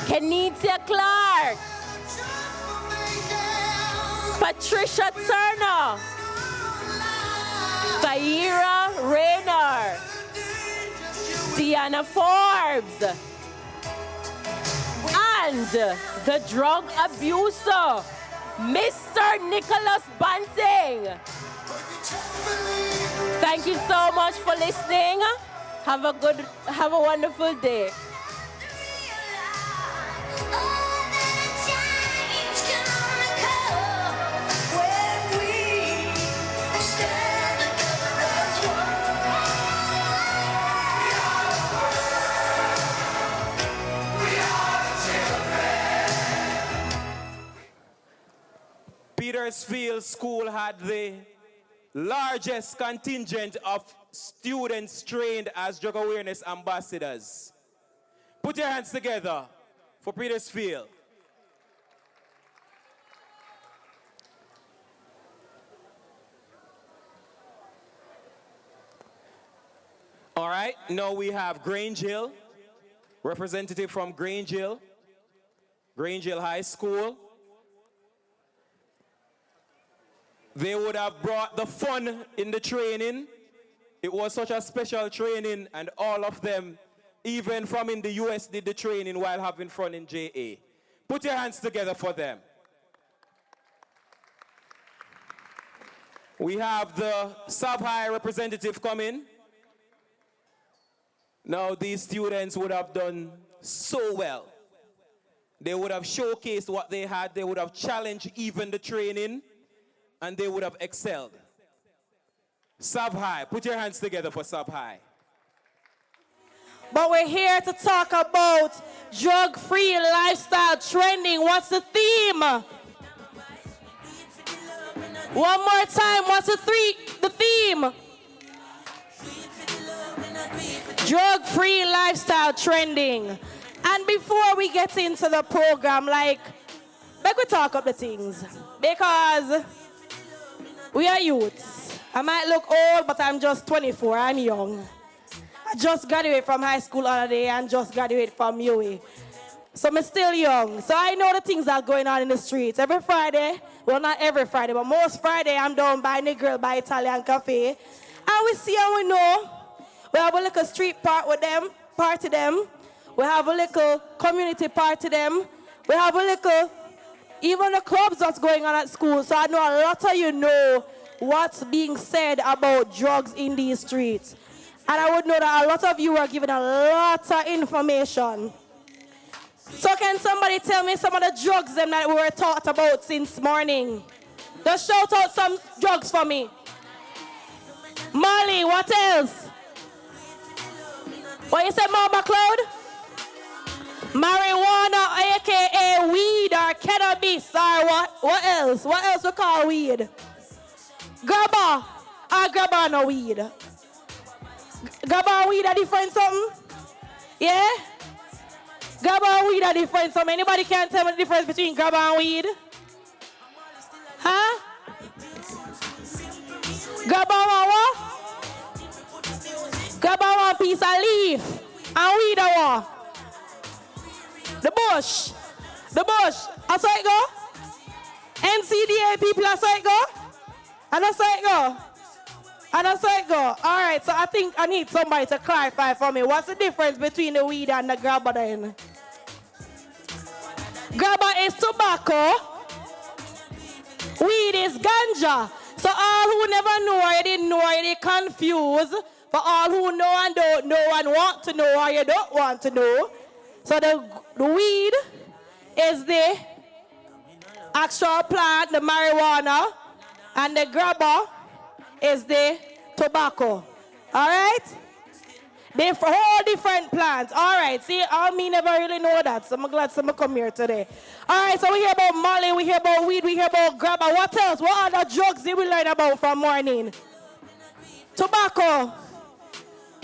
Kenita Clark. Patricia Turner. Thaira Rayner. Diana Forbes. And the drug abuser, Mr. Nicholas Bunting. Thank you so much for listening. Have a wonderful day. Petersfield School had the largest contingent of students trained as drug awareness ambassadors. Put your hands together for Petersfield. All right, now we have Grange Hill, representative from Grange Hill High School. They would have brought the fun in the training. It was such a special training, and all of them, even from in the US, did the training while having fun in JA. Put your hands together for them. We have the sub-high representative coming. Now these students would have done so well. They would have showcased what they had. They would have challenged even the training, and they would have excelled. Sub-high, put your hands together for sub-high. But we're here to talk about drug-free lifestyle trending. What's the theme? One more time, what's the theme? Drug-free lifestyle trending. And before we get into the program, make we talk up the things. Because we are youths. I might look old, but I'm just 24. I'm young. I just graduated from high school holiday and just graduated from UA. So I'm still young. So I know the things that are going on in the streets. Every Friday, well, not every Friday, but most Friday, I'm down by the girl by Italian Cafe. And we see and we know. We have a little street party them. We have a little community party them. We have a little, even the clubs that's going on at school. So I know a lot of you know what's being said about drugs in these streets. And I would know that a lot of you are given a lot of information. So can somebody tell me some of the drugs them that we were taught about since morning? Just shout out some drugs for me. Molly, what else? What you said, Mama Cloud? Marijuana, aka weed or cannabis, or what? What else? What else we call weed? Grabber. Grabber no weed. Grabber and weed are different something? Yeah? Grabber and weed are different something. Anybody can tell me the difference between grabber and weed? Huh? Grabber and what? Grabber one piece of leaf. And weed a what? The bush. The bush. That's how it go? NCDA people, that's how it go? And that's how it go? And that's how it go? All right, so I think I need somebody to clarify for me. What's the difference between the weed and the grabber then? Grabber is tobacco. Weed is ganja. So all who never know or you didn't know or you confused, but all who know and don't know and want to know or you don't want to know. So the weed is the actual plant, the marijuana, and the grabber is the tobacco. All right? They're whole different plants. All right, see, me never really know that, so I'm glad someone come here today. All right, so we hear about Molly, we hear about weed, we hear about grabber. What else? What other drugs did we learn about from morning? Tobacco.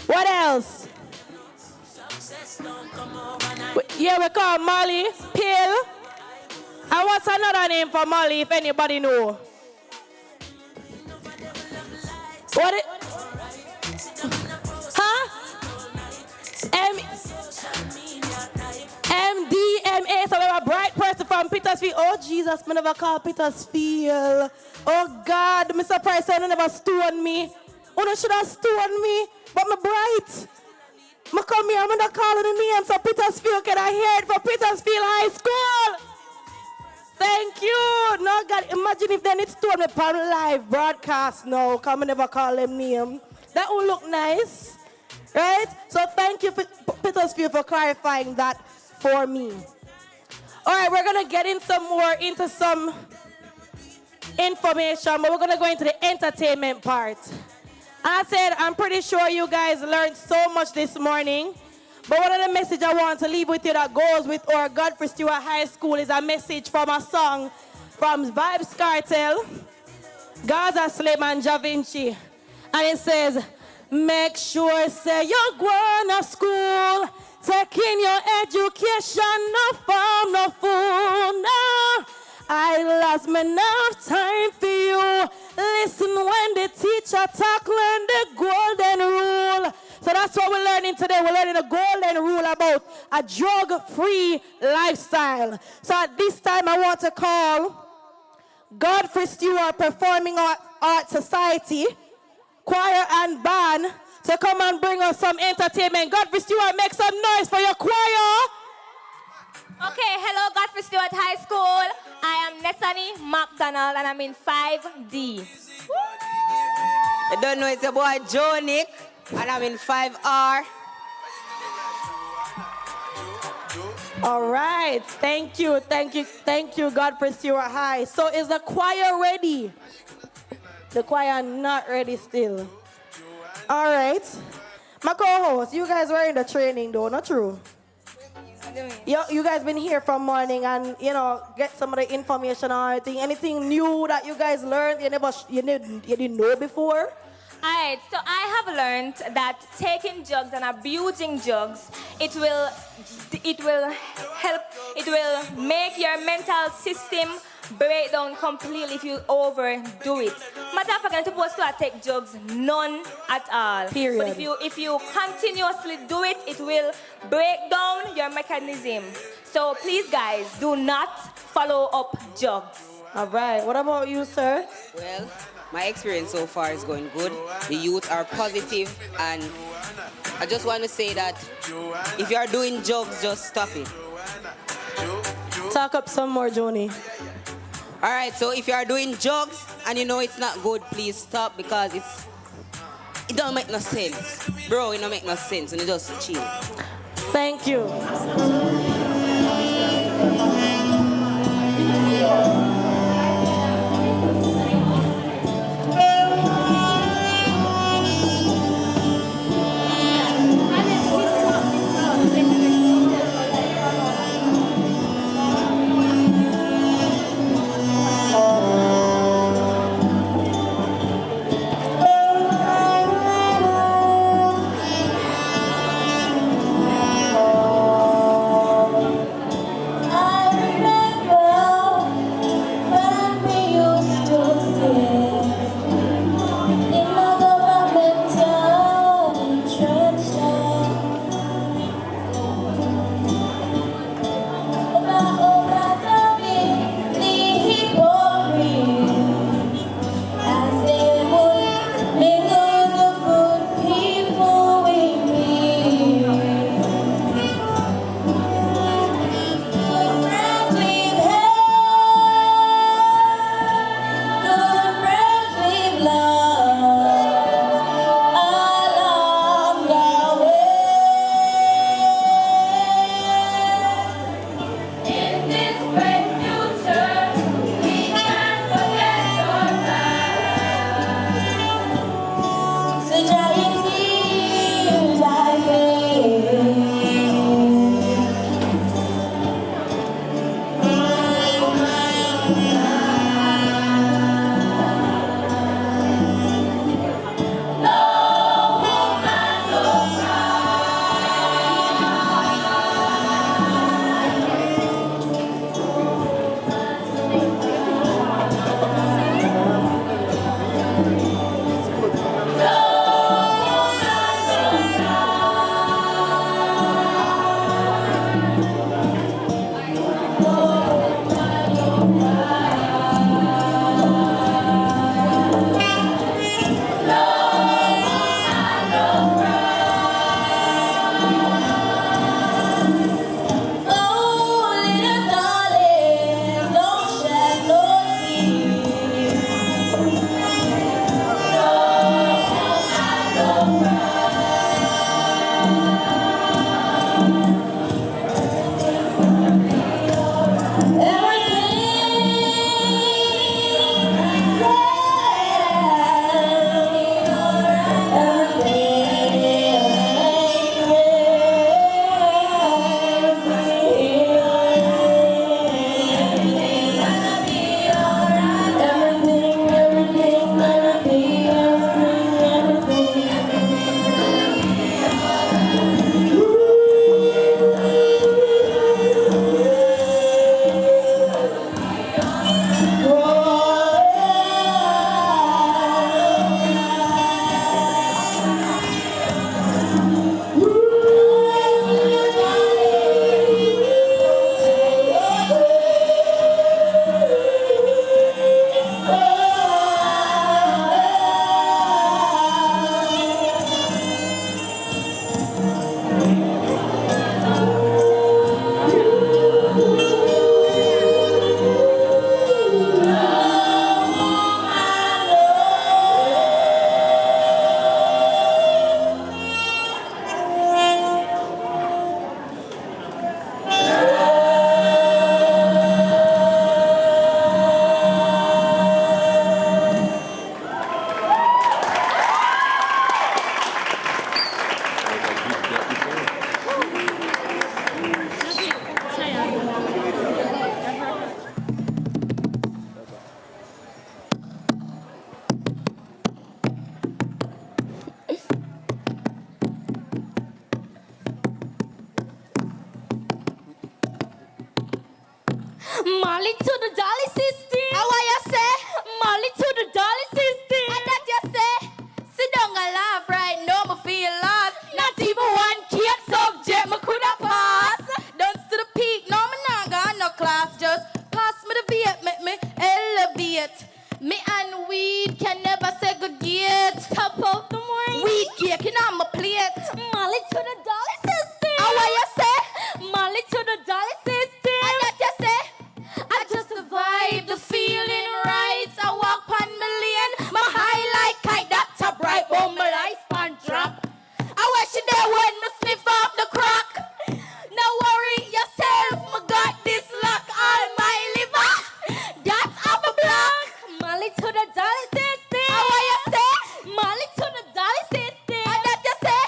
What else? Yeah, we call Molly pill. And what's another name for Molly, if anybody know? What it? Huh? MDMA, so we're a bright person from Petersfield. Oh, Jesus, me never call Petersfield. Oh, God, I'm surprised someone never stoned me. Oh, should have stoned me, but me bright. I come here, I'm not calling the name, so Petersfield, can I hear it for Petersfield High School? Thank you. No, God, imagine if they need stone me on live broadcast now, come and never call them name. That will look nice. Right? So thank you, Petersfield, for clarifying that for me. All right, we're going to get into some information, but we're going to go into the entertainment part. I said, I'm pretty sure you guys learned so much this morning, but one of the messages I want to leave with you that goes with our Godfrey Stewart High School is a message from a song from Vibes Cartel, Gaza Slim and Ja Vinci. And it says, make sure say you're going to school, taking your education, no farm, no food, no. I lost me enough time for you. Listen when the teacher talk, learn the golden rule. So that's what we're learning today. We're learning the golden rule about a drug-free lifestyle. So at this time, I want to call Godfrey Stewart Performing Art Society, choir and band, to come and bring us some entertainment. Godfrey Stewart, make some noise for your choir. Okay, hello, Godfrey Stewart High School. I am Nessani McDonald, and I'm in 5D. I don't know, it's your boy Joe Nick, and I'm in 5R. All right, thank you, Godfrey Stewart High. So is the choir ready? The choir not ready still. All right. My co-host, you guys were in the training though, not true? You guys been here from morning and, get some of the information or anything new that you guys learned you didn't know before? Alright, so I have learned that taking drugs and abusing drugs, it will make your mental system break down completely if you overdo it. Matter of fact, you're supposed to take drugs, none at all. Period. But if you continuously do it, it will break down your mechanism. So please, guys, do not follow up drugs. All right. What about you, sir? Well, my experience so far is going good. The youth are positive, and I just want to say that if you are doing drugs, just stop it. Talk up some more, Joni. All right, so if you are doing drugs and you know it's not good, please stop, because it don't make no sense. Bro, it don't make no sense, and you just chill. Thank you. Molly to the dolly system. How you say? Molly to the dolly system. And that you say? Sit down and laugh right now, me feel lost. Not even one cake subject me coulda pass. Dance to the peak, no me not got no class. Just pass me the vape, make me elevate. Me and weed can never say good yet. Top of the morning. Weed cake in on my plate. Molly to the dolly system. How you say? Molly to the dolly system. And that you say? I just the vibe, the feeling right. I walk on my lane, my high like kite that top right, but my lifespan drop. I wish you there when me sniff off the crack. No worry yourself, me got this luck. All my liver, that's off a block. Molly to the dolly system. How you say? Molly to the dolly system. And that you say?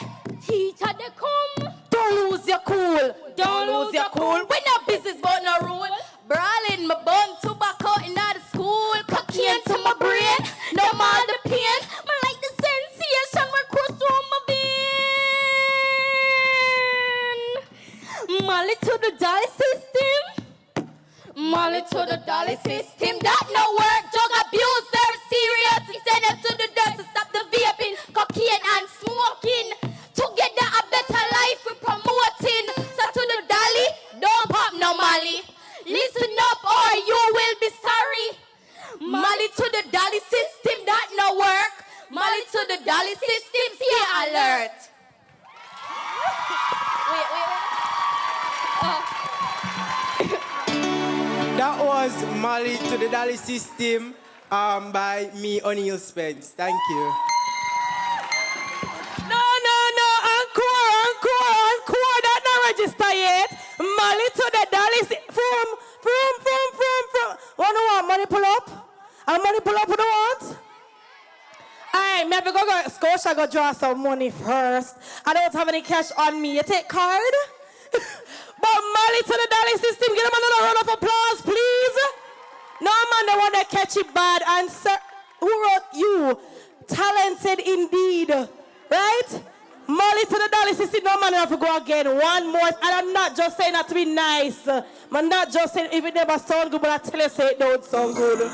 Teacher they come. Don't lose your cool. Don't lose your cool. We no business but no rule. Brawling my bun, tobacco in the school. Cocaine to my brain, no more the pain. I like the sensation when cross through my vein. Molly to the dolly system. Molly to the dolly system. That no work, drug abuse, very serious. We send them to the dirt to stop the vaping, cocaine and smoking. Together a better life we promoting. So to the dolly, don't pop no Molly. Listen up or you will be sorry. Molly to the dolly system, that no work. Molly to the dolly system, stay alert. That was Molly to the Dolly System by me, O'Neil Spence. Thank you. No, encore. That not register yet. Molly to the dolly from. Want money pull up? And money pull up who don't want? Alright, me have to go Scotia go draw some money first. I don't have any cash on me. You take card? But Molly to the dolly system, give them another round of applause, please. No man, they want to catch it bad. And sir, who wrote you? Talented indeed, right? Molly to the dolly system, no man have to go again. One more, and I'm not just saying that to be nice. I'm not just saying if it never sound good, but I tell you say it don't sound good.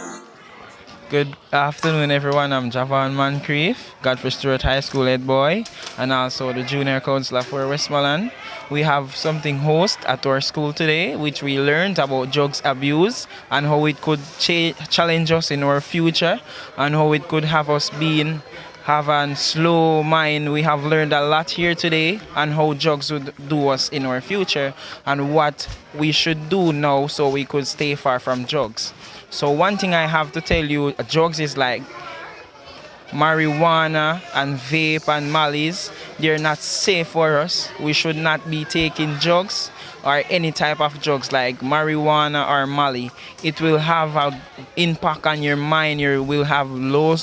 Good afternoon, everyone. I'm Javon Moncrief, Godfrey Stewart High School head boy, and also the junior counselor for Westmoreland. We have something host at our school today, which we learned about drugs abuse and how it could challenge us in our future, and how it could have us have a slow mind. We have learned a lot here today and how drugs would do us in our future and what we should do now so we could stay far from drugs. So one thing I have to tell you, drugs is like marijuana and vape and mollies. They're not safe for us. We should not be taking drugs or any type of drugs like marijuana or molly. It will have an impact on your mind. You will have low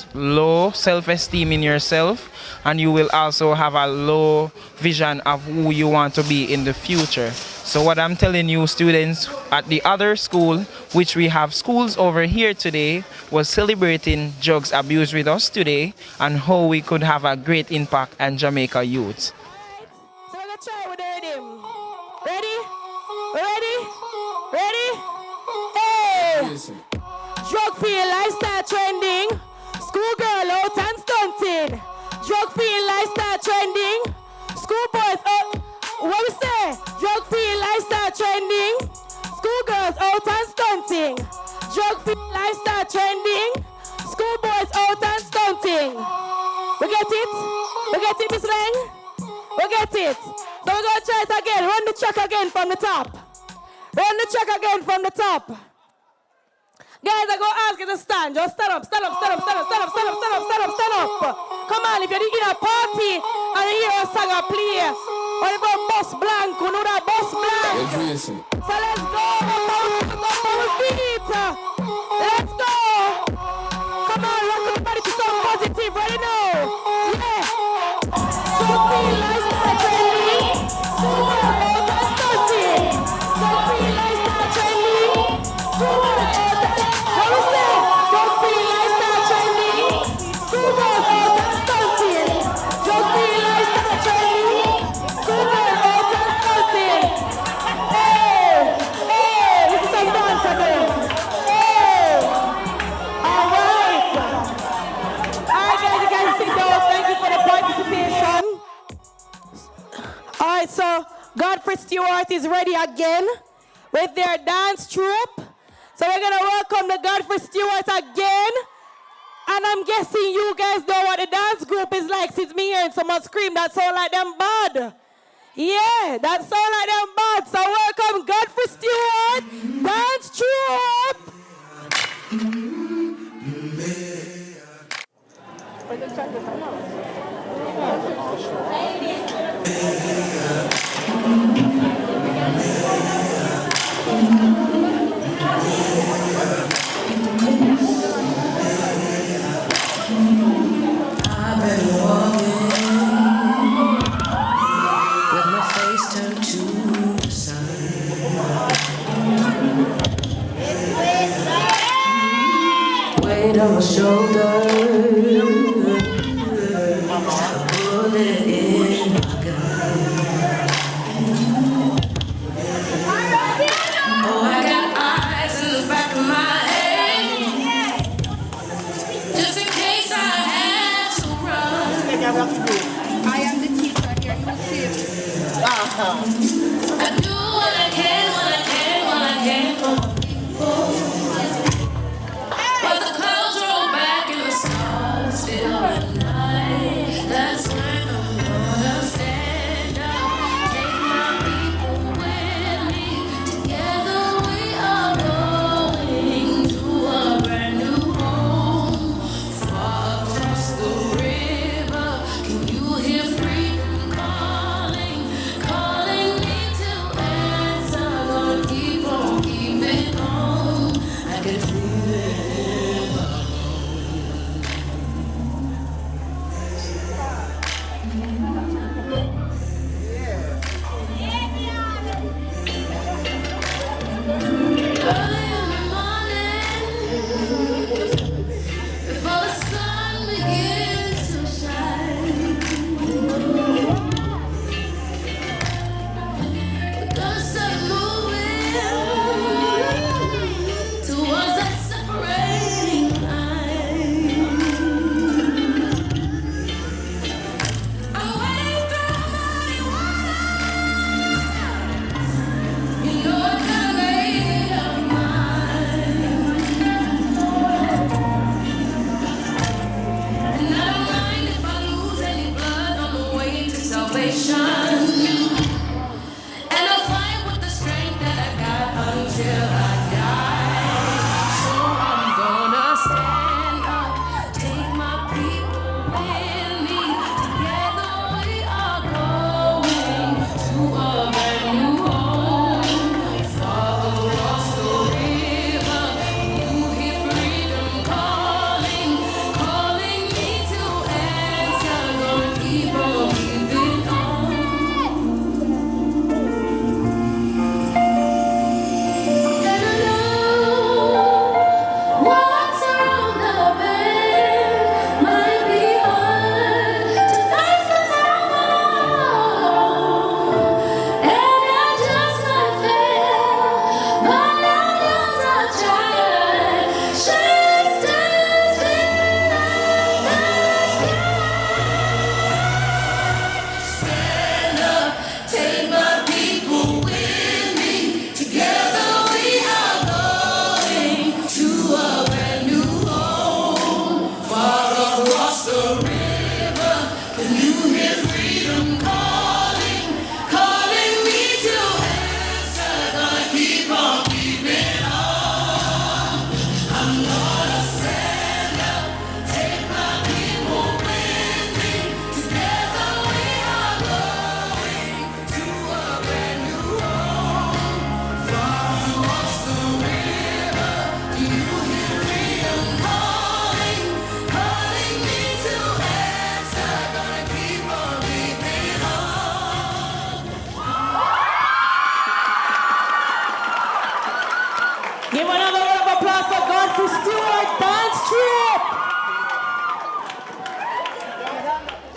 self-esteem in yourself, and you will also have a low vision of who you want to be in the future. So what I'm telling you, students at the other school, which we have schools over here today, was celebrating drugs abuse with us today and how we could have a great impact on Jamaica youth. So we're gonna try with the rhythm. Ready? Hey! Drug-free lifestyle trending. Schoolgirl out and stunting. Drug-free lifestyle trending. Schoolboys out. What we say? Drug-free lifestyle trending. Schoolgirls out and stunting. Drug-free lifestyle trending. Schoolboys out and stunting. We get it? We get it, Miss Lang? We get it. So we're going to try it again. Run the track again from the top. Run the track again from the top. Guys, I go ask you to stand. Just stand up, stand up, stand up, stand up, stand up, stand up, stand up, stand up, stand up. Come on, if you're in a party and you hear a song or play, or if a bus blank, you know that bus blank. So let's go. Up our feet. Let's go. Come on, rock everybody to some positive. Ready now? Yeah. Don't feel like start trending. Don't worry about starting. Don't feel like start trending. Don't worry about that. What we say? Don't feel like start trending. Don't worry about that starting. Don't feel like start trending. Don't worry about that starting. Hey, hey. Godfrey Stewart is ready again with their dance troupe. So we're gonna welcome the Godfrey Stewart again. And I'm guessing you guys know what the dance group is like since me hearing someone scream that sound like them bad. Yeah, that sound like them bad. So welcome Godfrey Stewart, dance troupe. I've been walking with my face turned to the sun. Weight on my shoulder, bullet in my gun. Oh, I got eyes in the back of my head, just in case I had to run. I am the teacher here, you see. I do what I can, when I can, when I can for people. But the clouds roll back and the stars still at night. That's when I'm gonna stand up, take my people with me. Together we are going to a brand new home, far across the river. Can you hear freedom calling, calling me to answer? Gonna keep on keeping on. I can feel it. Early in the morning, before the sun begins to shine, we're gonna start moving towards that separating line. I'm waiting through muddy water. You know I got made up mind, and I don't mind if I lose any blood on the way to salvation. And I'll fight with the strength that I got until I die. So I'm gonna stand up, take my people with me. Together we are going to a brand new home, far across the river. You hear freedom calling, calling me to answer. Gonna keep on keeping on. And I know what's around the bend might be hard to face 'cause I'm alone, and I just might fail, but I know I'll try. Shine stars behind the stand up, take my people with me. Together we are going to a brand new home, far across the river. Can you hear freedom calling, calling me to answer? Gonna keep on keeping on. I'm gonna stand up, take my people with me. Together we are going to a brand new home, far across the river. Do you hear freedom calling, calling me to answer? Gonna keep on keeping on. Give another round of applause for Godfrey Stewart, dance troupe.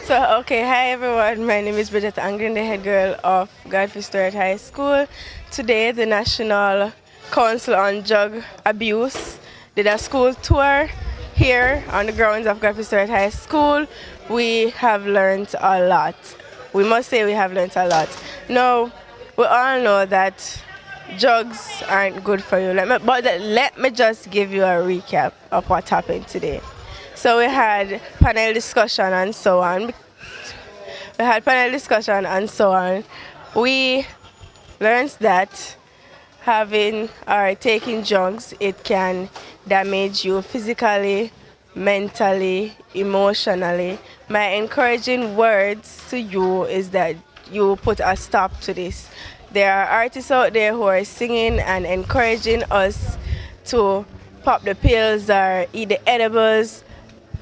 So, okay, hi everyone. My name is Bridget Angren, the head girl of Godfrey Stewart High School. Today, the National Council on Drug Abuse did a school tour here on the grounds of Godfrey Stewart High School. We have learned a lot. We must say we have learned a lot. Now, we all know that drugs aren't good for you. Let me just give you a recap of what happened today. So we had panel discussion and so on. We learned that having or taking drugs, it can damage you physically, mentally, emotionally. My encouraging words to you is that you put a stop to this. There are artists out there who are singing and encouraging us to pop the pills or eat the edibles.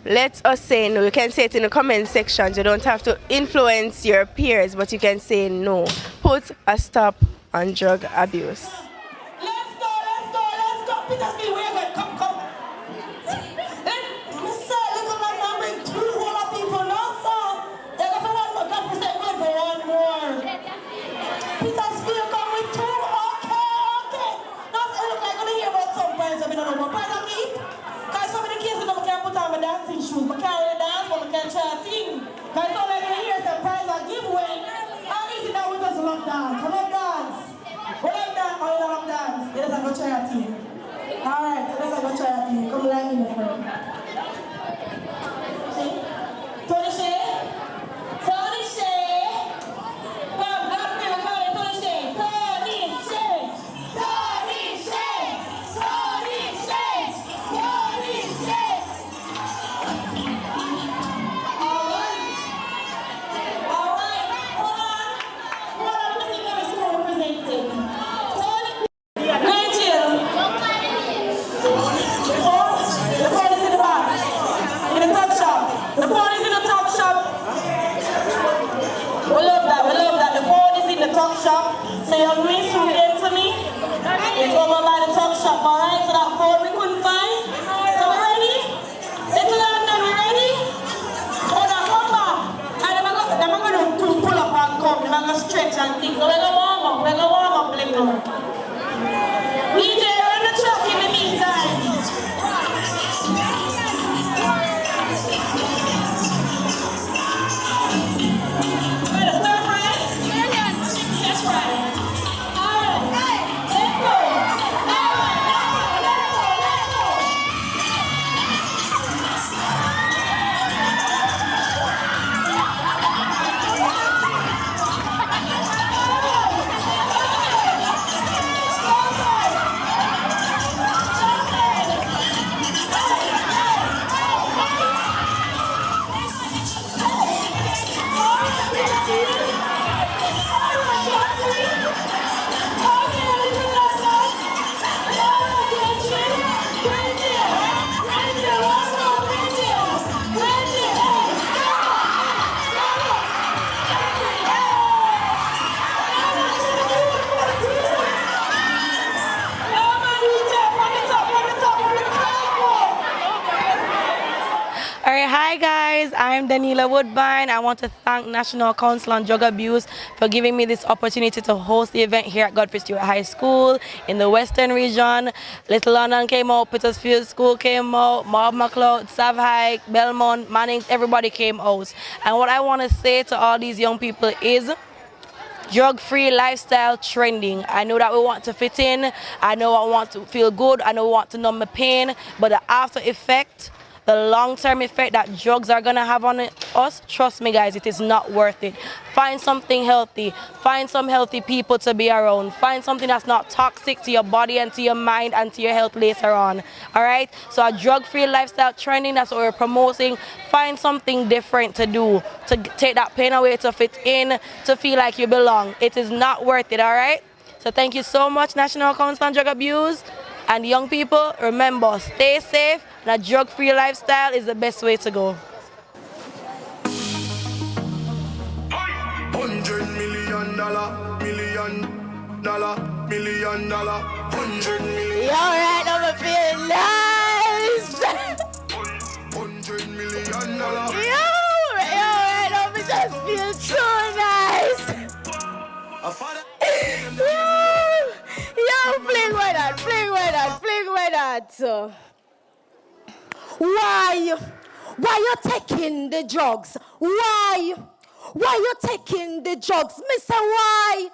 Let us say no. You can say it in the comment sections. You don't have to influence your peers, but you can say no. Put a stop on drug abuse. Let's go. Petersfield, where you going? Come. Mr. Little man, now bring 2 whole people now, sir. They're going for one more. Godfrey said, go for one more. Petersfield, come with 2. Okay. Now, it look like I'm going to hear about some prize. I don't know what prize I keep. Because some of the kids I can't put on my dancing shoes. I can't really dance, but I can't try a thing. Because all I can hear is a prize I give away. How easy that we just love dance? I love dance. We love dance, or you don't love dance? Yes, I go try a thing. Alright, so let's go try a thing. Come line in the front. Tony Shea. Come, Godfrey, we're calling Tony Shea. So you're doing something to me? It's over by the top shop, alright? So that phone we couldn't find. So we ready? Little London, we ready? Oh, now come back. And they're going to pull up and come. They're going to stretch and things. So we're going to warm up, little. DJ, run the truck in the meantime. Hi guys, I'm Daniela Woodbine. I want to thank National Council on Drug Abuse for giving me this opportunity to host the event here at Godfrey Stewart High School in the Western region. Little London came out, Petersfield School came out, Mob McLeod, Savhike, Belmont, Mannings, everybody came out. And what I want to say to all these young people is drug-free lifestyle trending. I know that we want to fit in, I know I want to feel good, I know we want to numb the pain, but the after effect, the long-term effect that drugs are going to have on us, trust me guys, it is not worth it. Find something healthy. Find some healthy people to be around. Find something that's not toxic to your body and to your mind and to your health later on. All right? So a drug-free lifestyle trending, that's what we're promoting. Find something different to do, to take that pain away, to fit in, to feel like you belong. It is not worth it, all right? So thank you so much, National Council on Drug Abuse. And young people, remember, stay safe. And a drug-free lifestyle is the best way to go. $100 million, $100 million. Yo, right now I feel nice. $100 million. Yo, right now I just feel so nice. Yo, fling with that. So, why you taking the drugs? Why you taking the drugs? Mister, why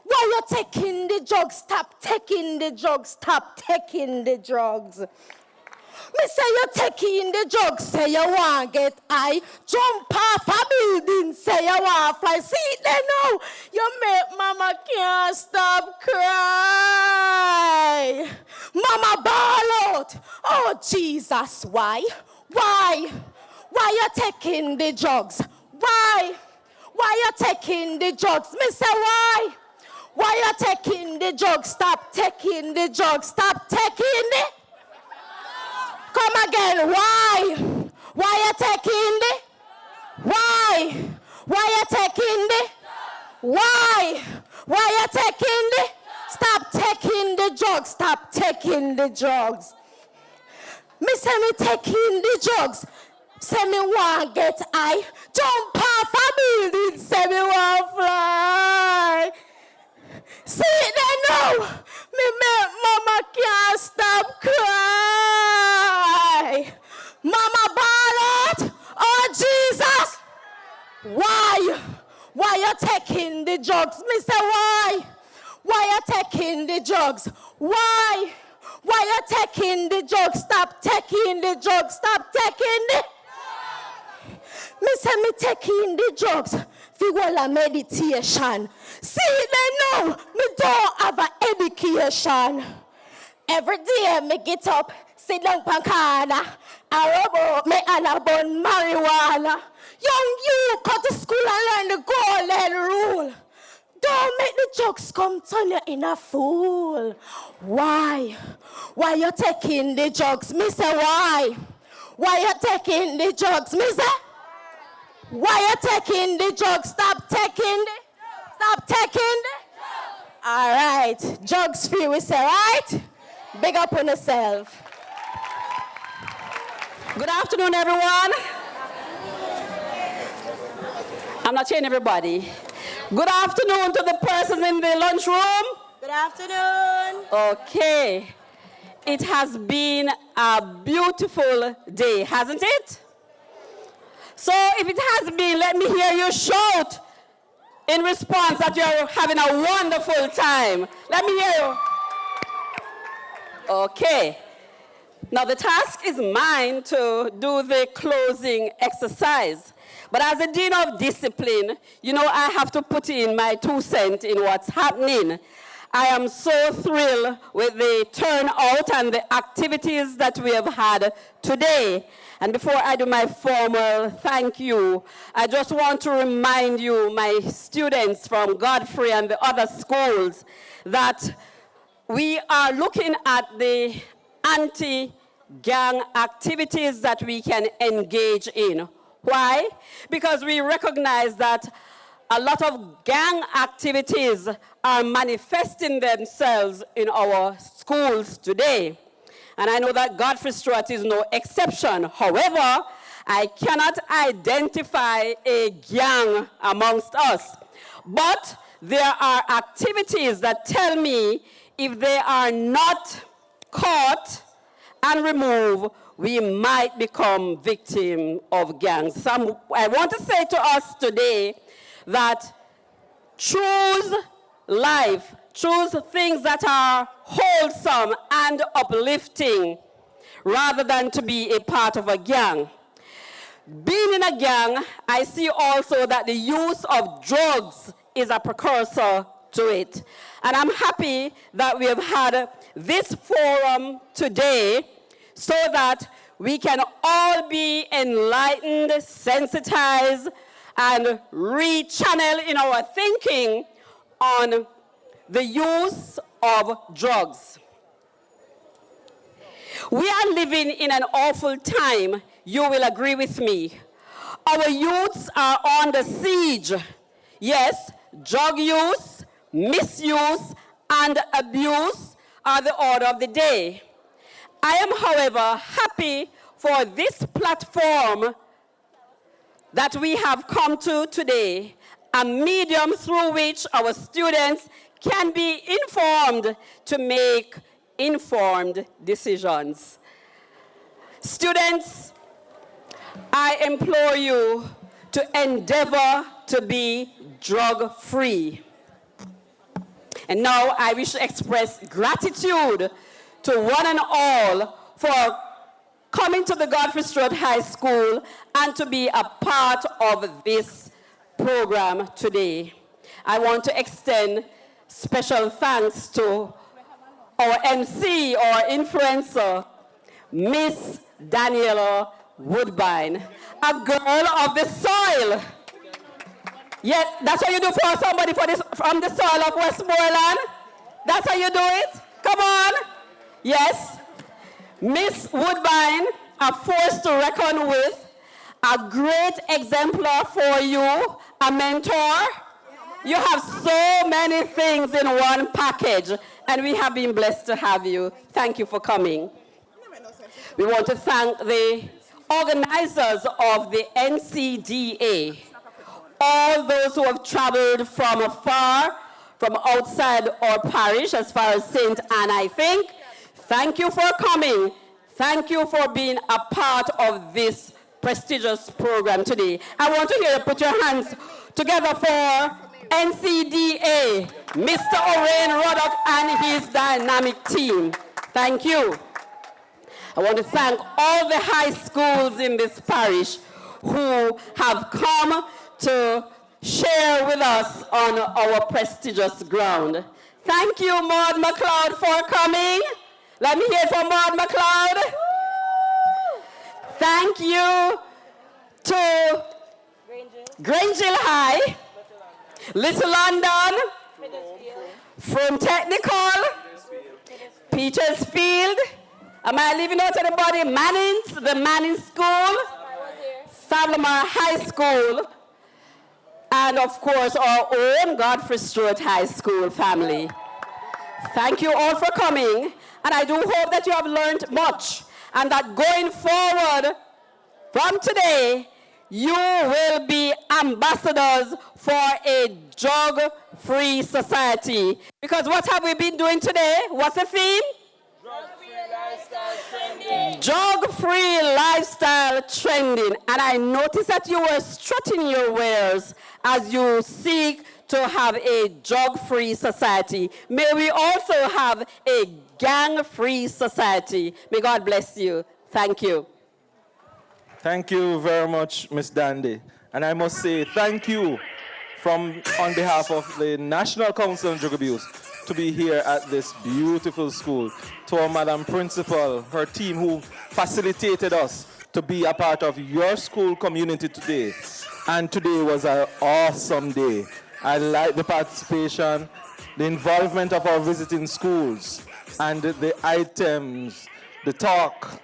Why you taking the drugs? Stop taking the drugs. Stop taking the drugs. Me say you taking the drugs, say you want get high. Jump off a building, say you want fly. See it there now. You make mama can't stop cry. Mama ball out. Oh Jesus, why? Why? Why you taking the drugs? Why? Why you taking the drugs? Me say why? Why you taking the drugs? Stop taking the drugs. Stop taking it. Come again. Why? Why you taking the? Why? Why you taking the? Why? Why you taking the? Stop taking the drugs. Stop taking the drugs. Me say me taking the drugs. Say me want get high. Jump off a building. Say me want fly. See it there now. Me make mama can't stop cry. Mama ball out. Oh Jesus. Why? Why you taking the drugs? Me say why? Why you taking the drugs? Why? Why you taking the drugs? Stop taking the drugs. Stop taking the. Me say me taking the drugs. Figure a meditation. See they know me don't have an education. Every day me get up, sit down pan corner, I rub up me and I burn marijuana. Young you go to school and learn the golden rule. Don't make the drugs come turn you in a fool. Why? Why you taking the drugs? Me say why? Why you taking the drugs? Me say why you taking the drugs? Stop taking the. Stop taking the. All right, drugs free we say, right? Big up on yourself. Good afternoon, everyone. I'm not saying everybody. Good afternoon to the persons in the lunchroom. Good afternoon. Okay. It has been a beautiful day, hasn't it? So if it has been, let me hear you shout in response that you're having a wonderful time. Let me hear you. Okay. Now the task is mine to do the closing exercise. But as a dean of discipline, you know, I have to put in my 2 cents in what's happening. I am so thrilled with the turnout and the activities that we have had today. And before I do my formal thank you, I just want to remind you, my students from Godfrey and the other schools, that we are looking at the anti-gang activities that we can engage in. Why? Because we recognize that a lot of gang activities are manifesting themselves in our schools today. And I know that Godfrey Stewart is no exception. However, I cannot identify a gang amongst us. But there are activities that tell me if they are not caught and removed, we might become victim of gangs. I want to say to us today that choose life, choose things that are wholesome and uplifting rather than to be a part of a gang. Being in a gang, I see also that the use of drugs is a precursor to it. And I'm happy that we have had this forum today so that we can all be enlightened, sensitized, and rechannel in our thinking on the use of drugs. We are living in an awful time, you will agree with me. Our youths are under siege. Yes, drug use, misuse, and abuse are the order of the day. I am, however, happy for this platform that we have come to today, a medium through which our students can be informed to make informed decisions. Students, I implore you to endeavor to be drug-free. And now I wish to express gratitude to one and all for coming to the Godfrey Stewart High School and to be a part of this program today. I want to extend special thanks to our MC or influencer, Miss Daniela Woodbine, a girl of the soil. Yet, that's what you do for somebody from the soil of Westmoreland? That's how you do it? Come on. Yes. Miss Woodbine, a force to reckon with, a great exemplar for you, a mentor. You have so many things in one package, and we have been blessed to have you. Thank you for coming. We want to thank the organizers of the NCDA, all those who have traveled from afar, from outside our parish, as far as St. Anne, I think. Thank you for coming. Thank you for being a part of this prestigious program today. I want to hear you put your hands together for NCDA, Mr. Orain Roddock and his dynamic team. Thank you. I want to thank all the high schools in this parish who have come to share with us on our prestigious ground. Thank you, Maud McLeod, for coming. Let me hear it from Maud McLeod. Thank you to Grangill High, Little London, from Technical, Petersfield. Am I leaving out anybody? Mannings, the Manning School, Salomar High School, and of course our own Godfrey Stewart High School family. Thank you all for coming, and I do hope that you have learned much, and that going forward from today, you will be ambassadors for a drug-free society. Because what have we been doing today? What's the theme? Drug-free lifestyle trending. And I noticed that you were strutting your wares as you seek to have a drug-free society. May we also have a gang-free society. May God bless you. Thank you. Thank you very much, Ms. Dandy. And I must say thank you on behalf of the National Council on Drug Abuse to be here at this beautiful school. To our Madam Principal, her team who facilitated us to be a part of your school community today. And today was an awesome day. I like the participation, the involvement of our visiting schools, and the items, the talk,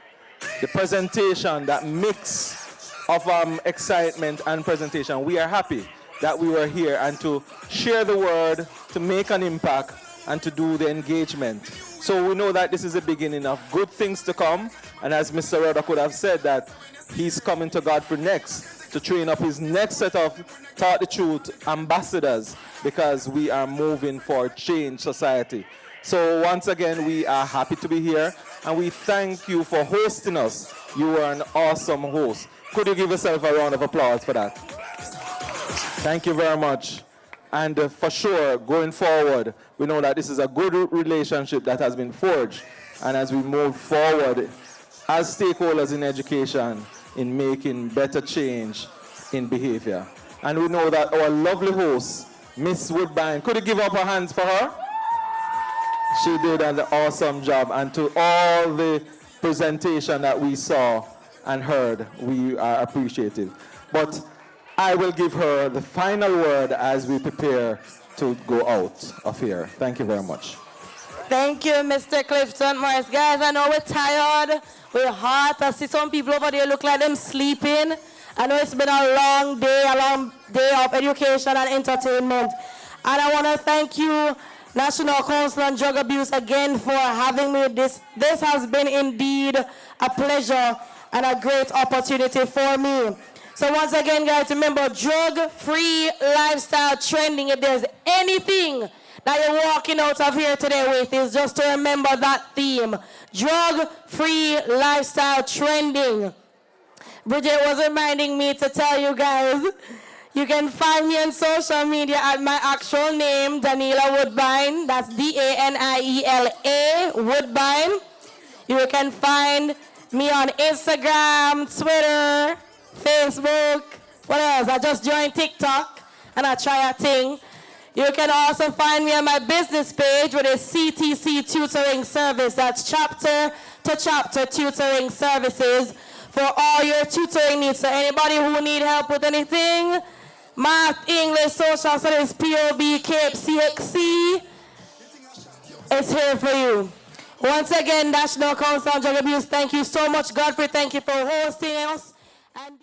the presentation, that mix of excitement and presentation. We are happy that we were here and to share the word, to make an impact, and to do the engagement. So we know that this is the beginning of good things to come. And as Mr. Roddock would have said, that he's coming to Godfrey next to train up his next set of Taught the Truth ambassadors, because we are moving for change society. So once again, we are happy to be here, and we thank you for hosting us. You were an awesome host. Could you give yourself a round of applause for that? Thank you very much. And for sure, going forward, we know that this is a good relationship that has been forged. And as we move forward as stakeholders in education, in making better change in behavior. And we know that our lovely host, Miss Woodbine, could you give up her hands for her? She did an awesome job. And to all the presentation that we saw and heard, we are appreciative. But I will give her the final word as we prepare to go out of here. Thank you very much. Thank you, Mr. Clifton Morris. Guys, I know we're tired, we're hot. I see some people over there look like them sleeping. I know it's been a long day of education and entertainment. And I want to thank you, National Council on Drug Abuse, again for having me. This has been indeed a pleasure and a great opportunity for me. So once again, guys, remember, drug-free lifestyle trending. If there's anything that you're walking out of here today with, is just to remember that theme. Drug-free lifestyle trending. Bridget was reminding me to tell you guys, You can find me on social media at my actual name, Daniela Woodbine. That's Daniela Woodbine. You can find me on Instagram, Twitter, Facebook. What else? I just joined TikTok and I try a thing. You can also find me on my business page with a CTC tutoring service. That's chapter to chapter tutoring services for all your tutoring needs. So anybody who need help with anything, math, English, social studies, POB, CAPE, CXC, it's here for you. Once again, National Council on Drug Abuse, thank you so much. Godfrey, thank you for hosting us. And